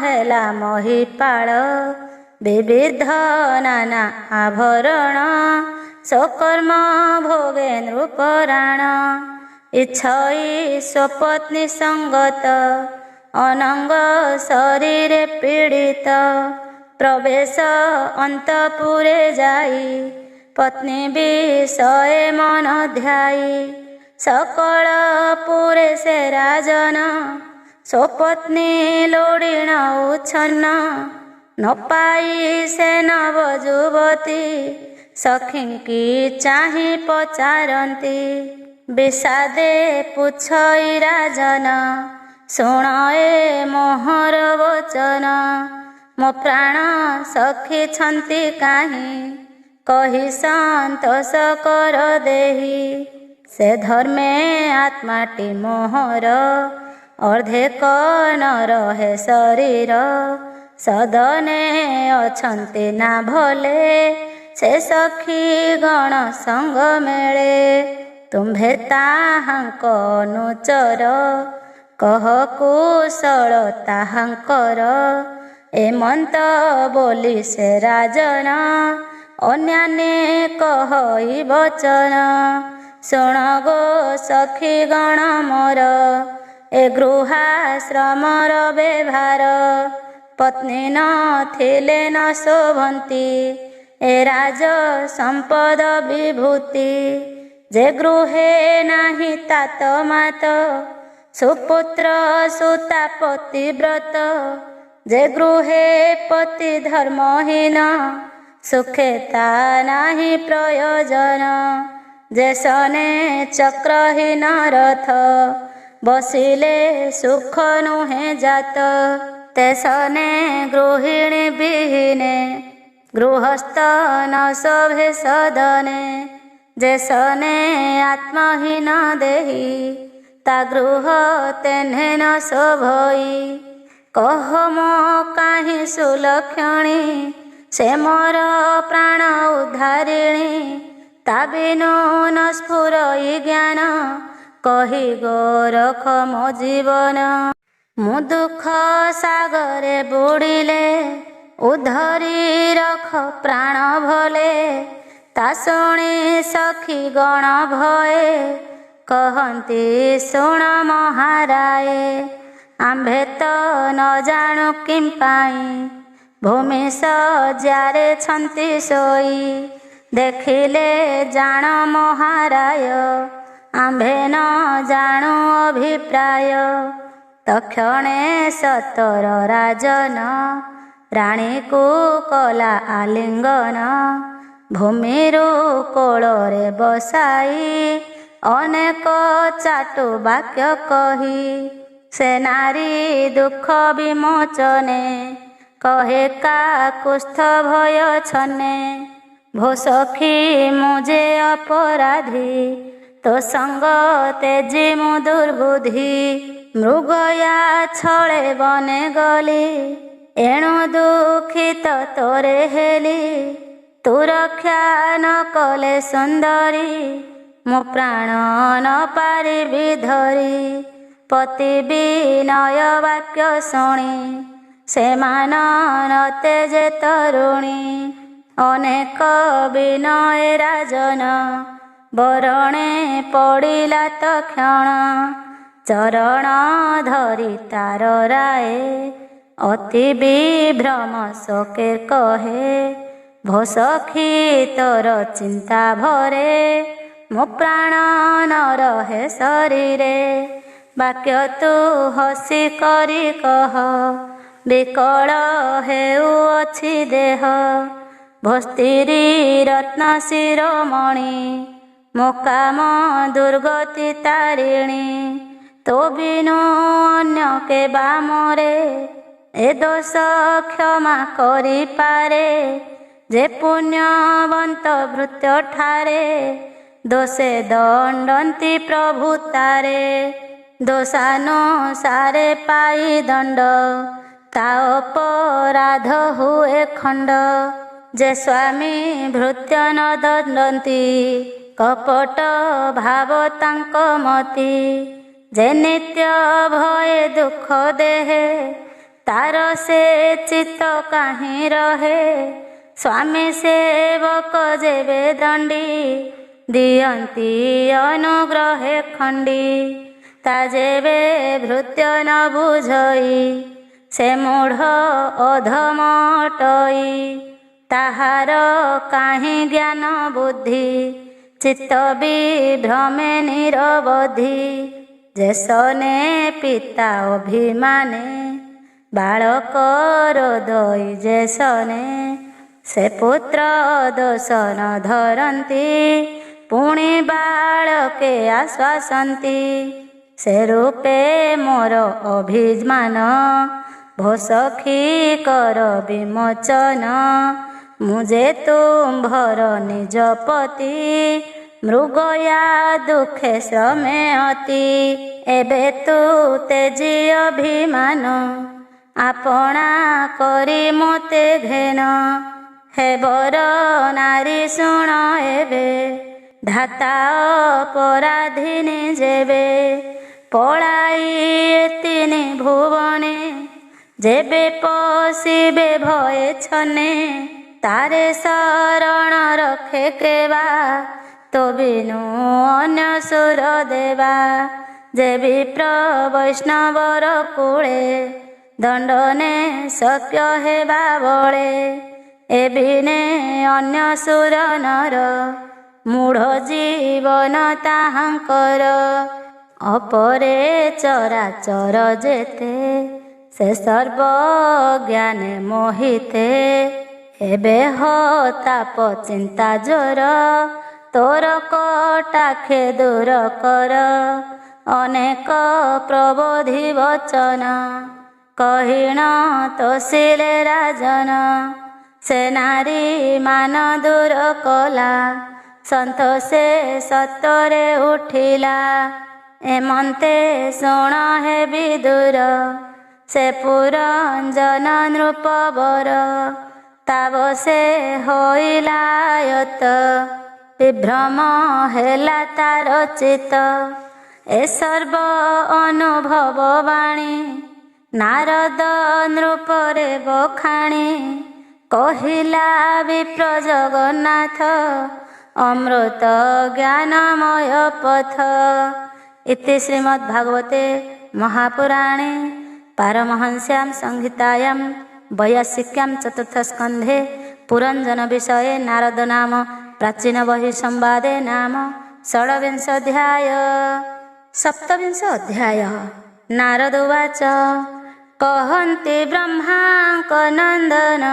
हेला महिपाळ। विविध नाना आभरण, स्वकर्म भोगे नृपराण। इच्छई स्वपत्नी संगत, अनंग शरीरे पीड़ित। प्रवेश अंतपुरे जाई, पत्नी विषय मन ध्याई। सकल पुरे से राजन, स्वपत्नी लोडिण उच्छन्न। न पाई से नव जुवती, सखींकी चाहि पचारती। विषादे पुछई राजन, शुण ए मोहर वचन। मो प्राण सखी छंती काहि, कहि संतोष कर देहि। से धर्मे आत्माटी मोहर, अर्धेक न रहे शरीर। सदने अछंती ना भले, से सखी गण संग मेले। तुम्भे ताहांक अनुचर, कह कुशल ताहांकर। एमंत बोली से राजन, अन्यान्ये कहई वचन। शुण गो सखी गण मोर, ए गृहाश्रमर व्यवहार। पत्नी न थिले न शोभंती, ए राज संपद विभूति। जे गृहे नाही तात मात, सुपुत्र सुता पतिव्रत। जे गृहे पति धर्महीन, सुखे ता नाही प्रयोजन। जे सने चक्रहीन रथ, बसिले सुख नुहे जात। ते सने गृहिणी विहीने, गृहस्थ न शोभे सदने। जे सने आत्महीन देही, ता गृह तेन्हे न शोभई। कह मो काहि सुलक्षणी, से मोर प्राण उद्धारिणी। ता बिनु न स्फुरई ज्ञान, कहि गोरख मो जीवन। मु दुख सागरे बुड़िले, उद्धरी रख प्राण भले। ता शुणी सखी गण भये, कहती शुण महाराये। आम्भे तो न जाणु किं पाई, भूमि सज्जारे छंती सोई। देखिले जाण महाराय, आम्भे न जाणु अभिप्राय। तक्षणे सतर राजन, राणी को कला आलिंगन। भूमिरु कोଳରେ बसाई, अनेक चाटु वाक्य कही। से नारी दुख विमोचने, कहे काकुस्थ भय छने। भो सखी मुझे अपराधी, तो संग तेजी मु दुर्बुद्धि। मृगया छळे बने गली, एणु दुखित तोरे हेली। तू रक्षा न कले सुंदरी, मो प्राण न पारिबि धरी। ପତି ବିନୟ ବାକ୍ୟ ଶୁଣି ସେ ମାନନତେ ଯେ ତରୁଣୀ। ଅନେକ ବିନୟ ରାଜନ ବରଣେ ପଡ଼ିଲା ତକ୍ଷଣ। ଚରଣ ଧରି ତାର ରାଏ ଅତି ବିଭ୍ରମ ଶୋକେ କହେ। ଭୋ ସଖୀ ତୋର ଚିନ୍ତା ଭରେ ମୋ ପ୍ରାଣ ନ ରହେ ଶରୀରେ। ବାକ୍ୟ ତୁ ହସି କରି କହ ବିକଳ ହେଉଅଛି ଦେହ। ଭୋ ସ୍ତ୍ରୀ ରତ୍ନ ଶିରୋମଣି ମୋ କାମ ଦୁର୍ଗତି ତାରିଣୀ। ତୋ ବିନୁ ଅନ୍ୟ କେ ବାମରେ ଏ ଦୋଷ କ୍ଷମା କରିପାରେ। ଯେ ପୁଣ୍ୟବନ୍ତ ଭୃତ୍ୟ ଠାରେ ଦୋଷେ ଦଣ୍ଡନ୍ତି ପ୍ରଭୁ ତାରେ। ଦୋଷାନୁସାରେ ପାଇ ଦଣ୍ଡ ତା ଅପରାଧ ହୁଏ ଖଣ୍ଡ। ଯେ ସ୍ୱାମୀ ଭୃତ୍ୟ ନ ଦଣ୍ଡନ୍ତି କପଟ ଭାବ ତାଙ୍କ ମତି। ଯେ ନିତ୍ୟ ଭଏ ଦୁଃଖ ଦେହେ ତାର ସେ ଚିତ୍ତ କାହିଁ ରହେ। ସ୍ୱାମୀ ସେବକ ଯେବେ ଦଣ୍ଡି ଦିଅନ୍ତି ଅନୁଗ୍ରହେ ଖଣ୍ଡି। ତା ଯେବେ ଭୃତ୍ୟ ନ ବୁଝଇ ସେ ମୂଢ଼ ଅଧମ ଅଟଇ। ତାହାର କାହିଁ ଜ୍ଞାନ ବୁଦ୍ଧି ଚିତ୍ତ ବିଭ୍ରମେ ନିରବଧି। ଯେ ସନେ ପିତା ଅଭିମାନେ ବାଳକର ଦଇ ଯେ ସନେ। ସେ ପୁତ୍ର ଦୋଷ ନ ଧରନ୍ତି ପୁଣି ବାଳକେ ଆଶ୍ୱାସନ୍ତି। ସେ ରୂପେ ମୋର ଅଭିମାନ ଭୋ ସଖୀ କର ବିମୋଚନ। ମୁଁ ଯେ ତୁମ୍ଭର ନିଜ ପତି ମୃଗୟା ଦୁଃଖେ ଶ୍ରମେ ଅତି। ଏବେ ତୁ ତେଜି ଅଭିମାନ ଆପଣା କରି ମୋତେ ଘେନ। ହେ ବର ନାରୀ ଶୁଣ ଏବେ ଧାତା ଅପରାଧିନୀ ଯେବେ। ପଳାଇ ତିନି ଭୁବନେ ଯେବେ ପଶିବେ ଭଏ ଛନେ। ତାରେ ଶରଣ ରଖେ କେବା ତୋ ବିନୁ ଅନ୍ୟ ସୁର ଦେବା। ଯେ ବିପ୍ର ବୈଷ୍ଣବର କୂଳେ ଦଣ୍ଡନେ ଶକ୍ୟ ହେବା ବଳେ। ଏ ବିନେ ଅନ୍ୟ ସୁର ନର ମୂଢ଼ ଜୀବନ ତାହାଙ୍କର। ଅପରେ ଚରାଚର ଯେତେ ସେ ସର୍ବଜ୍ଞାନେ ମୋହିତେ। ଏବେ ତାପ ଚିନ୍ତା ଜ୍ୱର ତୋର କଟାକ୍ଷେ ଦୂର କର। ଅନେକ ପ୍ରବୋଧି ବଚନ କହିଣ ତୋଷିଲେ ରାଜନ। ସେ ନାରୀ ମାନ ଦୂର କଲା ସନ୍ତୋଷେ ସତରେ ଉଠିଲା। ଏମନ୍ତେ ଶୁଣ ହେ ବିଦୁର ସେ ପୁରଞ୍ଜନ ନୃପବର। ତାବ ସେ ହୋଇଲା ଯତ ବିଭ୍ରମ ହେଲା ତାର ଚିତ। ଏ ସର୍ବ ଅନୁଭବ ବାଣୀ ନାରଦ ନୃପରେ ବଖାଣି। କହିଲା ବିପ୍ର ଜଗନ୍ନାଥ ଅମୃତ ଜ୍ଞାନମୟ ପଥ। ଇତି ଶ୍ରୀମଦ୍ଭାଗବତେ ମହାପୁରାଣେ ପାରମହଂସ୍ୟାଂ ସଂହିତାୟାं ବୈୟାସିକ୍ୟାं ଚତୁର୍ଥସ୍କନ୍ଧେ ପୁରଞ୍ଜନ ବିଷये ନାରଦ ନାମ ପ୍ରାଚୀନ ବହି ସମ୍ବାଦେ ନାମ ଷୋଡ଼ବିଂଶୋऽଧ୍ୟାୟ। ସପ୍ତବିଂଶ ଅଧ୍ୟାୟ। ନାରଦ ଉବାଚ କହନ୍ତି ବ୍ରହ୍ମାଙ୍କ ନନ୍ଦନ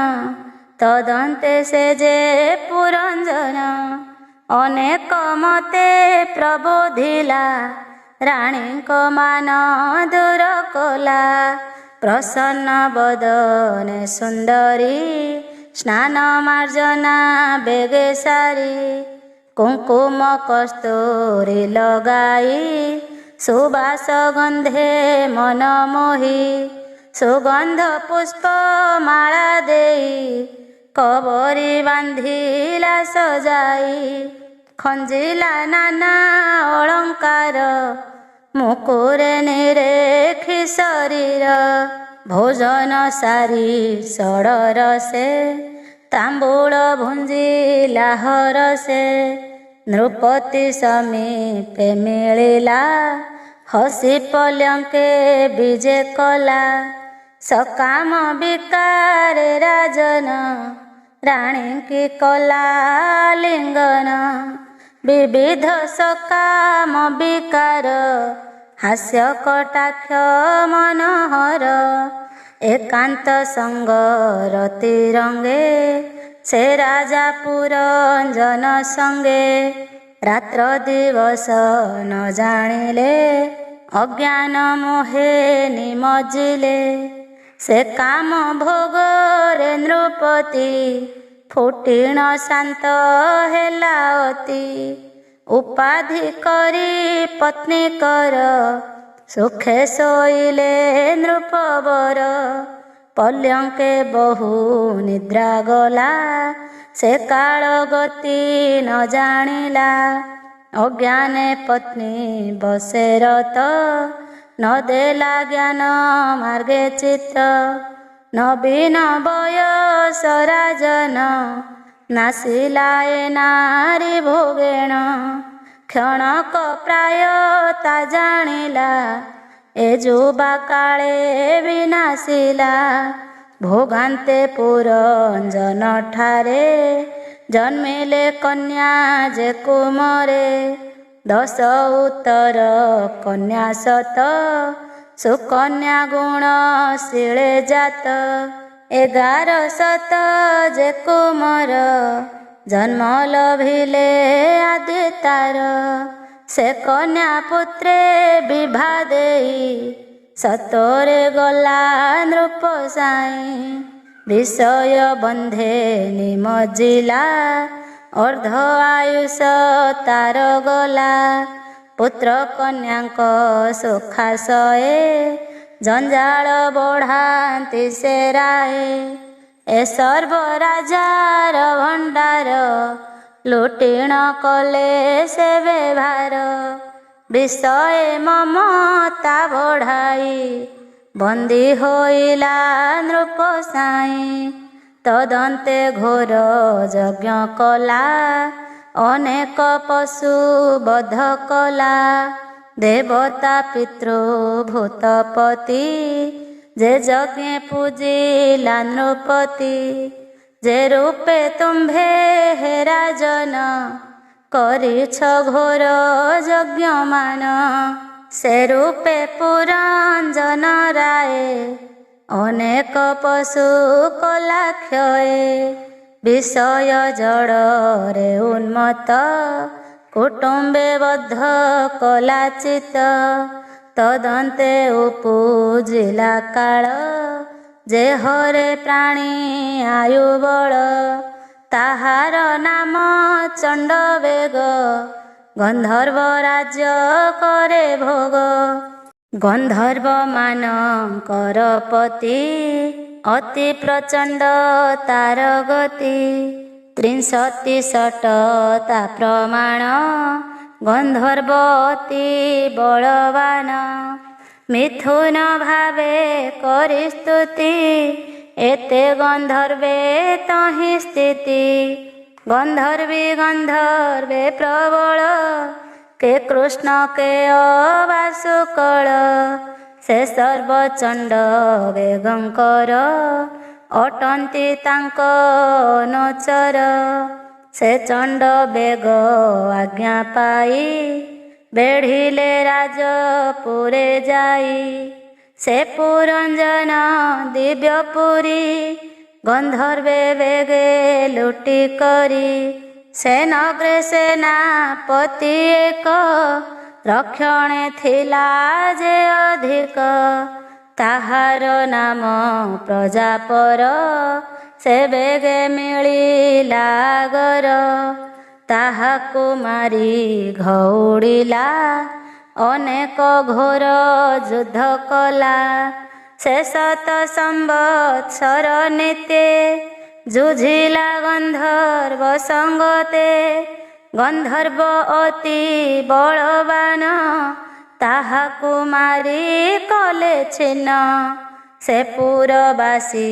ତଦନ୍ତେ ସେ ଯେ ପୁରଞ୍ଜନ। ଅନେକ ମତେ ପ୍ରବୋଧିଲା ରାଣୀଙ୍କ ମାନ ଦୂର କଲା। ପ୍ରସନ୍ନ ବଦନେ ସୁନ୍ଦରୀ ସ୍ନାନ ମାର୍ଜନା ବେଗେ ସାରି। କୁଙ୍କୁମ କସ୍ତୁରୀ ଲଗାଇ ସୁବାସ ଗନ୍ଧେ ମନ ମୋହି। ସୁଗନ୍ଧ ପୁଷ୍ପ ମାଳା ଦେଇ କବରୀ ବାନ୍ଧିଲା ସଜାଇ। ଖଞ୍ଜିଲା ନାନା ଅଳଙ୍କାର ମୁକୁରେ ନିରେଖି ଶରୀର ଭୋଜନ ସାରି ଷଡ଼ର ସେ ତାମ୍ବୁଳ ଭୁଞ୍ଜିଲା ହରସେ ନୃପତି ସମୀପେ ମିଳିଲା ହସି ପଲ୍ୟଙ୍କେ ବିଜେ କଲା ସକାମ ବିକାରେ ରାଜନ ରାଣୀଙ୍କି କଲା ଲିଙ୍ଗନ ବିବିଧ ସକାମ ବିକାର ହାସ୍ୟ କଟାକ୍ଷ ମନୋହର ଏକାନ୍ତ ସଙ୍ଗ ରତି ରଙ୍ଗେ ସେ ରାଜା ପୁରଞ୍ଜନ ସଙ୍ଗେ ରାତ୍ର ଦିବସ ନ ଜାଣିଲେ ଅଜ୍ଞାନ ମୋହେ ନିମଜ୍ଜିଲେ ସେ କାମ ଭୋଗରେ ନୃପତି ଫୁଟିଣ ଶାନ୍ତ ହେଲା ଅତି ଉପାଧି କରି ପତ୍ନୀକର ସୁଖେ ଶୋଇଲେ ନୃପବର ପଲ୍ୟଙ୍କେ ବହୁ ନିଦ୍ରା ଗଲା ସେ କାଳ ଗତି ନ ଜାଣିଲା ଅଜ୍ଞାନେ ପତ୍ନୀ ବସେ ରତ ନ ଦେଲା ଜ୍ଞାନ ମାର୍ଗେ ଚିତ୍ତ ନବୀନ ବୟସ ରାଜନ ନାସିଲା ଏ ନାରୀ ଭୋଗେଣ କ୍ଷଣକ ପ୍ରାୟ ତା ଜାଣିଲା ଏ ଯୁବା କାଳେ ବିନାଶିଲା ଭୋଗାନ୍ତେ ପୁରଞ୍ଜନ ଠାରେ ଜନ୍ମିଲେ କନ୍ୟା ଯେ କୁମରେ ଦଶ ଉତ୍ତର କନ୍ୟା ସତ ସୁକନ୍ୟା ଗୁଣ ଶିଳେ ଜାତ 11 ଶତ ଯେ କୁମର ଜନ୍ମ ଲଭିଲେ ଆଦି ତାର ସେ କନ୍ୟା ପୁତ୍ରେ ବିଭା ଦେଇ ସତରେ ଗଲା ନୃପ ସାଇଁ ବିଷୟ ବନ୍ଧେ ନିମଜ୍ଜିଲା ଅର୍ଦ୍ଧ ଆୟୁଷ ତାର ଗଲା ପୁତ୍ର କନ୍ୟାଙ୍କ ସୁଖାଶଏ ଜଞ୍ଜାଳ ବଢ଼ାନ୍ତି ସେ ରାଏ ଏ ସର୍ବ ରାଜାର ଭଣ୍ଡାର ଲୁଟିଣ କଲେ ସେ ବ୍ୟବହାର ବିଷୟ ମମତା ବଢ଼ାଇ ବନ୍ଦୀ ହୋଇଲା ନୃପ ସାଇଁ ତଦନ୍ତେ ଘୋର ଯଜ୍ଞ କଲା ଅନେକ ପଶୁ ବଧ କଲା ଦେବତା ପିତୃ ଭୂତପତି ଯେ ଯଜ୍ଞେ ପୂଜିଲା ନୃପତି ଯେ ରୂପେ ତୁମ୍ଭେ ହେ ରାଜନ କରିଛ ଘୋର ଯଜ୍ଞମାନ ସେ ରୂପେ ପୁରଞ୍ଜନ ରାଏ ଅନେକ ପଶୁ କଲା କ୍ଷୟେ ବିଷୟ ଜଡ଼ରେ ଉନ୍ମତ୍ତ କୁଟୁମ୍ବେ ବଦ୍ଧ କଲା ଚିତ୍ତ ତଦନ୍ତେ ଉପୁଜିଲା କାଳ ଯେ ହରେ ପ୍ରାଣୀ ଆୟୁ ବଳ ତାହାର ନାମ ଚଣ୍ଡବେଗ ଗନ୍ଧର୍ବ ରାଜ୍ୟ କରେ ଭୋଗ ଗନ୍ଧର୍ବ ମାନଙ୍କର ପତି ଅତି ପ୍ରଚଣ୍ଡ ତାର ଗତି 63 ତା ପ୍ରମାଣ ଗନ୍ଧର୍ବ ଅତି ବଳବାନ ମିଥୁନ ଭାବେ କରି ସ୍ତୁତି ଏତେ ଗନ୍ଧର୍ବେ ତହିଁ ସ୍ଥିତି ଗନ୍ଧର୍ବି ଗନ୍ଧର୍ବେ ପ୍ରବଳ କେ କୃଷ୍ଣ କେ ଅବାସୁକଳ ସେ ସର୍ବଚଣ୍ଡ ବେଗଙ୍କର ଅଟନ୍ତି ତାଙ୍କ ଅନୁଚର ସେ ଚଣ୍ଡ ବେଗ ଆଜ୍ଞା ପାଇ ବେଢ଼ିଲେ ରାଜପୁରେ ଯାଇ ସେ ପୁରଞ୍ଜନ ଦିବ୍ୟପୁରୀ ଗନ୍ଧର୍ବେ ବେଗେ ଲୁଟି କରି ସେ ନଗରେ ସେନାପତି ଏକ ରକ୍ଷଣେ ଥିଲା ଯେ ଅଧିକ ତାହାର ନାମ ପ୍ରଜାପର ସେ ବେଗେ ମିଳିଲା ଗର ତାହାକୁ ମାରି ଘଉଡ଼ିଲା ଅନେକ ଘୋର ଯୁଦ୍ଧ କଲା ସେ 7 ସମ୍ବତ୍ସର ନିତେ ଯୁଝିଲା ଗନ୍ଧର୍ବ ସଙ୍ଗତେ ଗନ୍ଧର୍ବ ଅତି ବଳବାନ ତାହାକୁ ମାରି କଲେ ଛିନ୍ନ। ସେ ପୁରବାସୀ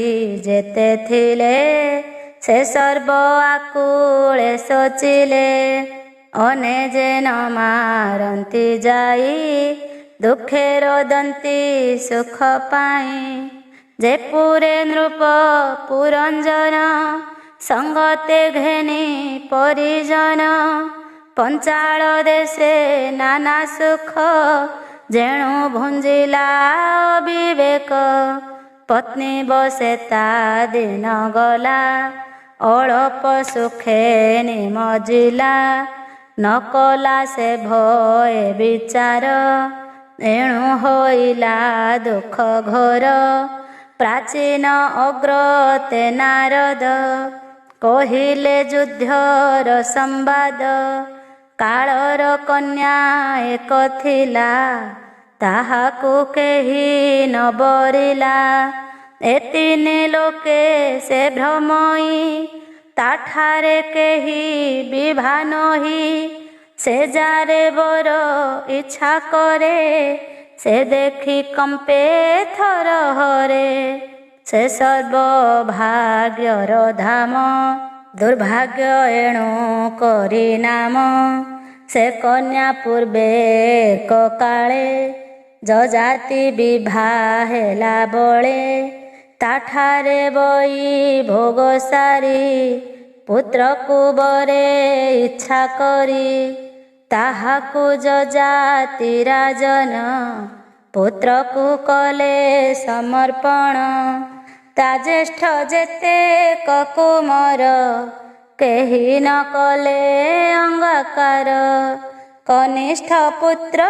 ଯେତେ ଥିଲେ ସେ ସର୍ବ ଆକୁଳେ ଶୋଚିଲେ। ଅନେ ଯେନ ମାରନ୍ତି ଯାଇ ଦୁଃଖେ ରୋଦନ୍ତି ସୁଖ ପାଇଁ। ଯେପୁରେ ନୃପ ପୁରଞ୍ଜନ ସଙ୍ଗତେ ଘେନି ପରିଜନ। ପଞ୍ଚାଳ ଦେଶେ ନାନା ସୁଖ ଯେଣୁ ଭୁଞ୍ଜିଲା ବିବେକ। ପତ୍ନୀ ବସେ ତା ଦିନ ଗଲା ଅଳପ ସୁଖେ ନିମଜିଲା। ନ କଲା ସେ ଭୟ ବିଚାର ଏଣୁ ହୋଇଲା ଦୁଃଖ ଘୋର। ପ୍ରାଚୀନ ଅଗ୍ରତେ ନାରଦ କହିଲେ ଯୁଦ୍ଧର ସମ୍ବାଦ। କାଳର କନ୍ୟା ଏକ ଥିଲା ତାହାକୁ କେହି ନ ବରିଲା। ଏ ତିନି ଲୋକେ ସେ ଭ୍ରମଇ ତାଠାରେ କେହି ବିଭା ନହି। ସେ ଯାରେ ବର ଇଚ୍ଛା କରେ ସେ ଦେଖି କମ୍ପେ ଥରହରେ। ସେ ସର୍ବଭାଗ୍ୟର ଧାମ ଦୁର୍ଭାଗ୍ୟ ଏଣୁ କରି ନାମ। ସେ କନ୍ୟା ପୂର୍ବେ କକାଳେ ଯଜାତି ବିଭା ହେଲା ବଳେ। ତାଠାରେ ବଇ ଭୋଗ ସାରି ପୁତ୍ରକୁ ବରେ ଇଚ୍ଛା କରି। ତାହାକୁ ଯଜାତି ରାଜନ ପୁତ୍ରକୁ କଲେ ସମର୍ପଣ। ତା ଜ୍ୟେଷ୍ଠ ଯେତେକ କୁମର କେହି ନ କଲେ ଅଙ୍ଗକାର। କନିଷ୍ଠ ପୁତ୍ର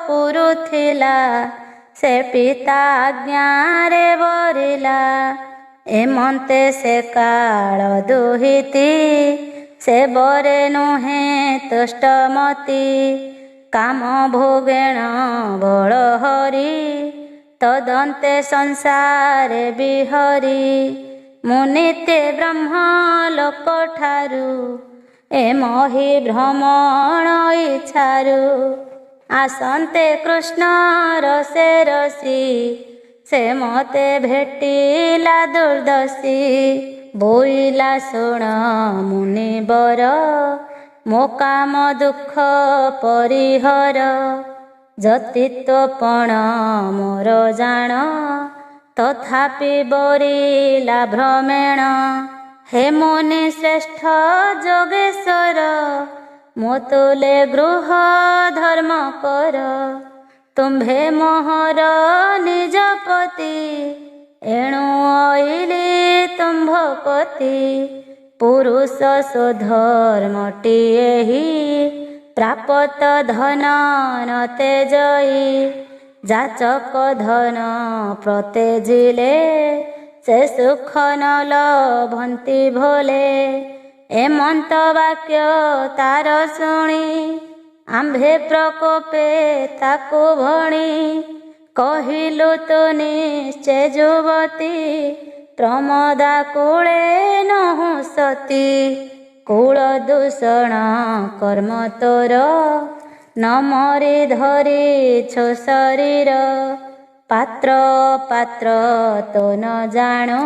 ପୁରୁଥିଲା ସେ ପିତା ଆଜ୍ଞାରେ ବରିଲା। ଏମନ୍ତେ ସେ କାଳ ଦୁହିତି ସେ ବରେ ନୁହେଁ ତୁଷ୍ଟମତି। କାମ ଭୋଗେଣ ବଳ ହରି ତଦନ୍ତେ ସଂସାରେ ବିହରି। ମୁଁ ନିତ୍ୟ ବ୍ରହ୍ମ ଲୋକଠାରୁ ଏ ମହି ଭ୍ରମଣ ଇଚ୍ଛାରୁ। ଆସନ୍ତେ କୃଷ୍ଣ ରସେ ରସି ସେ ମତେ ଭେଟିଲା ଦୁର୍ଦ୍ଦଶୀ। ବୋଇଲା ଶୁଣ ମୁନିବର ମୋ କାମ ଦୁଃଖ ପରିହର। ଯତିତ୍ୱପଣ ମୋର ଜାଣ ତଥାପି ବରିଲା ଭ୍ରମେଣ। ହେ ମୁନି ଶ୍ରେଷ୍ଠ ଯୋଗେଶ୍ୱର ମୋ ତୁଲେ ଗୃହ ଧର୍ମ କର। ତୁମ୍ଭେ ମୋହର ନିଜପତି ଏଣୁ ଅଇଲି ତୁମ୍ଭ କତି। ପୁରୁଷ ସ୍ୱଧର୍ମଟି ଏହି ପ୍ରାପତ ଧନ ନତେ ଜଇ। ଯାଚକ ଧନ ପ୍ରତେଜିଲେ ସେ ସୁଖ ନ ଲଭନ୍ତି ଭୋଲେ। ଏମନ୍ତ ବାକ୍ୟ ତାର ଶୁଣି ଆମ୍ଭେ ପ୍ରକୋପେ ତାକୁ ଭଣି। କହିଲୁ ତୁ ନିଶ୍ଚେ ଯୁବତୀ ପ୍ରମୋଦା କୂଳେ ନହୁଁ ସତୀ। କୂଳ ଦୂଷଣ କର୍ମ ତୋର ନ ମରି ଧରିଛୁ ଶରୀର। ପାତ୍ର ପାତ୍ର ତୁ ନ ଜାଣୁ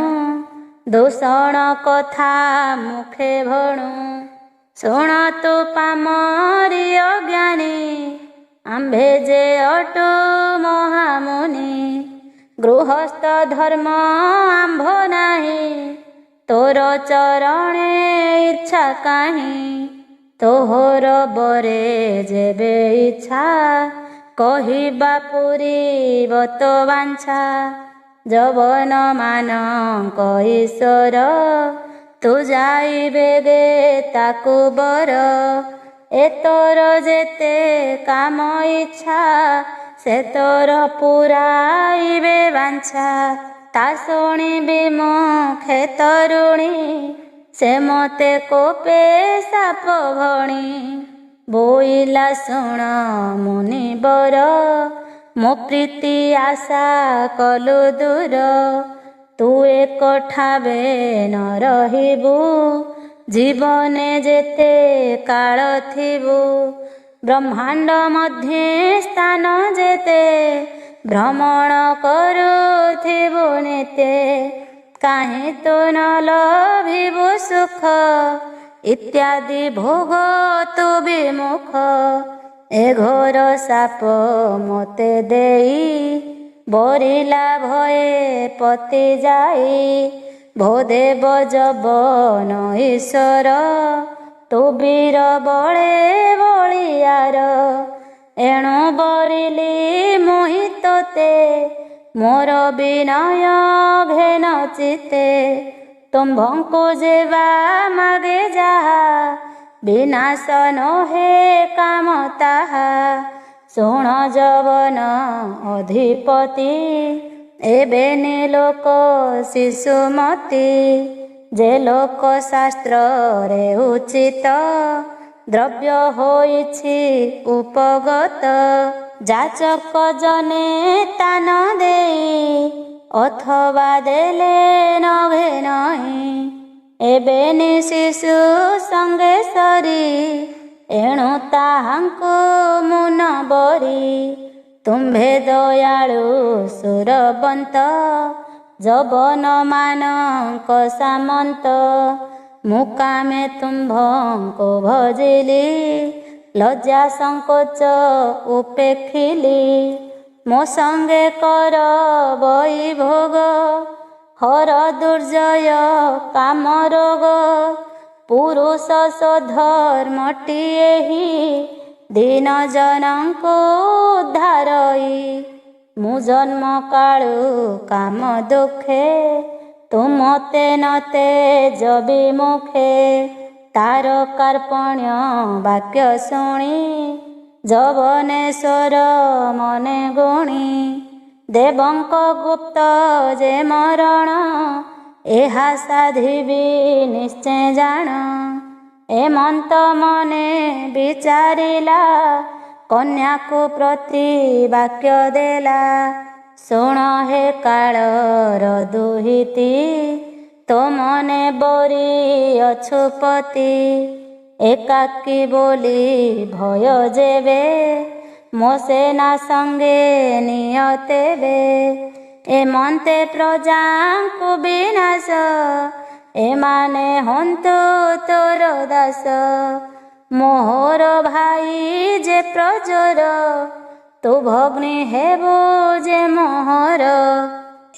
ଦୂଷଣ କଥା ମୁଖେ ଭଣୁ। ଶୁଣ ତୁ ପାମରି ଅଜ୍ଞାନୀ ଆମ୍ଭେ ଯେ ଅଟୁ ମହାମୁନି। ଗୃହସ୍ଥ ଧର୍ମ ଆମ୍ଭ ନାହିଁ ତୋର ଚରଣେ ଇଚ୍ଛା କାହିଁ। ତୋହର ବରେ ଯେବେ ଇଚ୍ଛା କହିବା ପୁରୀବ ତୋ ବାଞ୍ଛା। ଯବନ ମାନଙ୍କ ଈଶ୍ୱର ତୁ ଯାଇ ବେଗେ ତାକୁ ବର। ଏ ତୋର ଯେତେ କାମ ଇଚ୍ଛା ସେ ତୋର ପୁରାଇବେ ବାଞ୍ଛା। ତା ଶୁଣିବି ମୁଖେ ତରୁଣୀ ସେ ମତେ କୋପେ ସାପ ଭଣି। ବୋଇଲା ଶୁଣ ମୁନିବର ମୋ ପ୍ରୀତି ଆଶା କଲୁ ଦୂର। ତୁ ଏକଠାବେ ନ ରହିବୁ ଜୀବନେ ଯେତେ କାଳ ଥିବୁ। ब्रह्मांड मध्ये स्थान जेते भ्रमण करुथिबु नित्ये काहे तो न लभिबु सुख इत्यादि भोग तु विमुख ए घोर साप मते देई बरिला भये पति जाई भोदेव जबन ईश्वर तु वीर बळे बलियार एणु बरिली मोहितते मोर विनय घेन चिते तुम्भंकु जेवा मागे जाहा विनाश नहे काम ताहा शुण जवन अधिपति एबेनि लोक शिशुमती जे लोक शास्त्र रे उचित द्रव्य होइछि उपगत जाचक जने तान देई अथवा देले नघे नहीं एबेनि शिशु संगे सरी एणु ताहांकु मुन बरी तुम्भे दयालु सुरबंत जबन मानक सामंत मुकामे तुम्भंको भजिली लज्जा संकोच उपेक्षिली मो संगे कर बई भोग हर दुर्जय काम रोग पुरुष स्वधर्मटी एहि दीन जनंको उद्धारई मु जन्म कालु काम दुखे तुमते नते जबि मुखे तार कार्पण्य वाक्य शुणी जवनेश्वर मने गुणी देवंक गुप्त जे मरण एहा साधिबी निश्चय जान एमंत मने विचारिला कन्या को प्रति वाक्य देला शुण हे कालर दुहिती तो मने बोरी अछुपति एकाकी बोली भय जेबे मो सेना संगे नियतेबे एमंते प्रजांकु विनाश एमाने हंतु तोर दास मोहर भाई जे प्रजोर तु भग्नि हेबु जे मोहर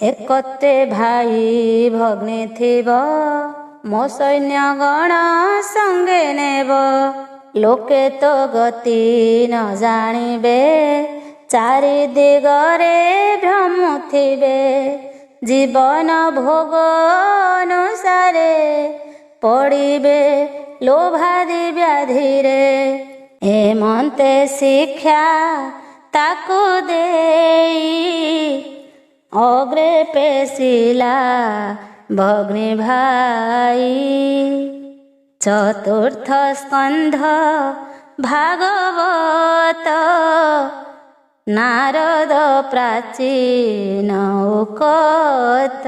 एकते भाई भग्नि थिब मो सैन्य गण संगे नेब लोके तो गति न जानिबे चारि दिगरे भ्रमुथिबे जीवन भोग अनुसारे पड़िबे लोभादि व्याधिरे एमंते शिक्षा ताकु देई अग्रे पेशिला भग्नि भाई चतुर्थ स्कंध भागवत नारद प्राचीन उकत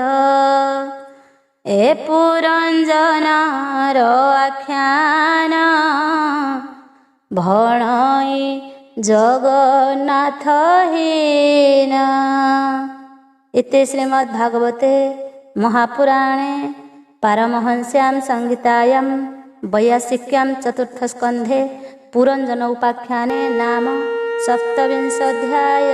ए पुरंजनार आख्यान भणई जगन्नाथ हीन। इति श्रीमद्भागवते महापुराणे पारमहंस्यां संहितायां वैयासिक्यां चतुर्थस्कन्धे पुरंजन उपाख्याने नाम 27 अध्याय।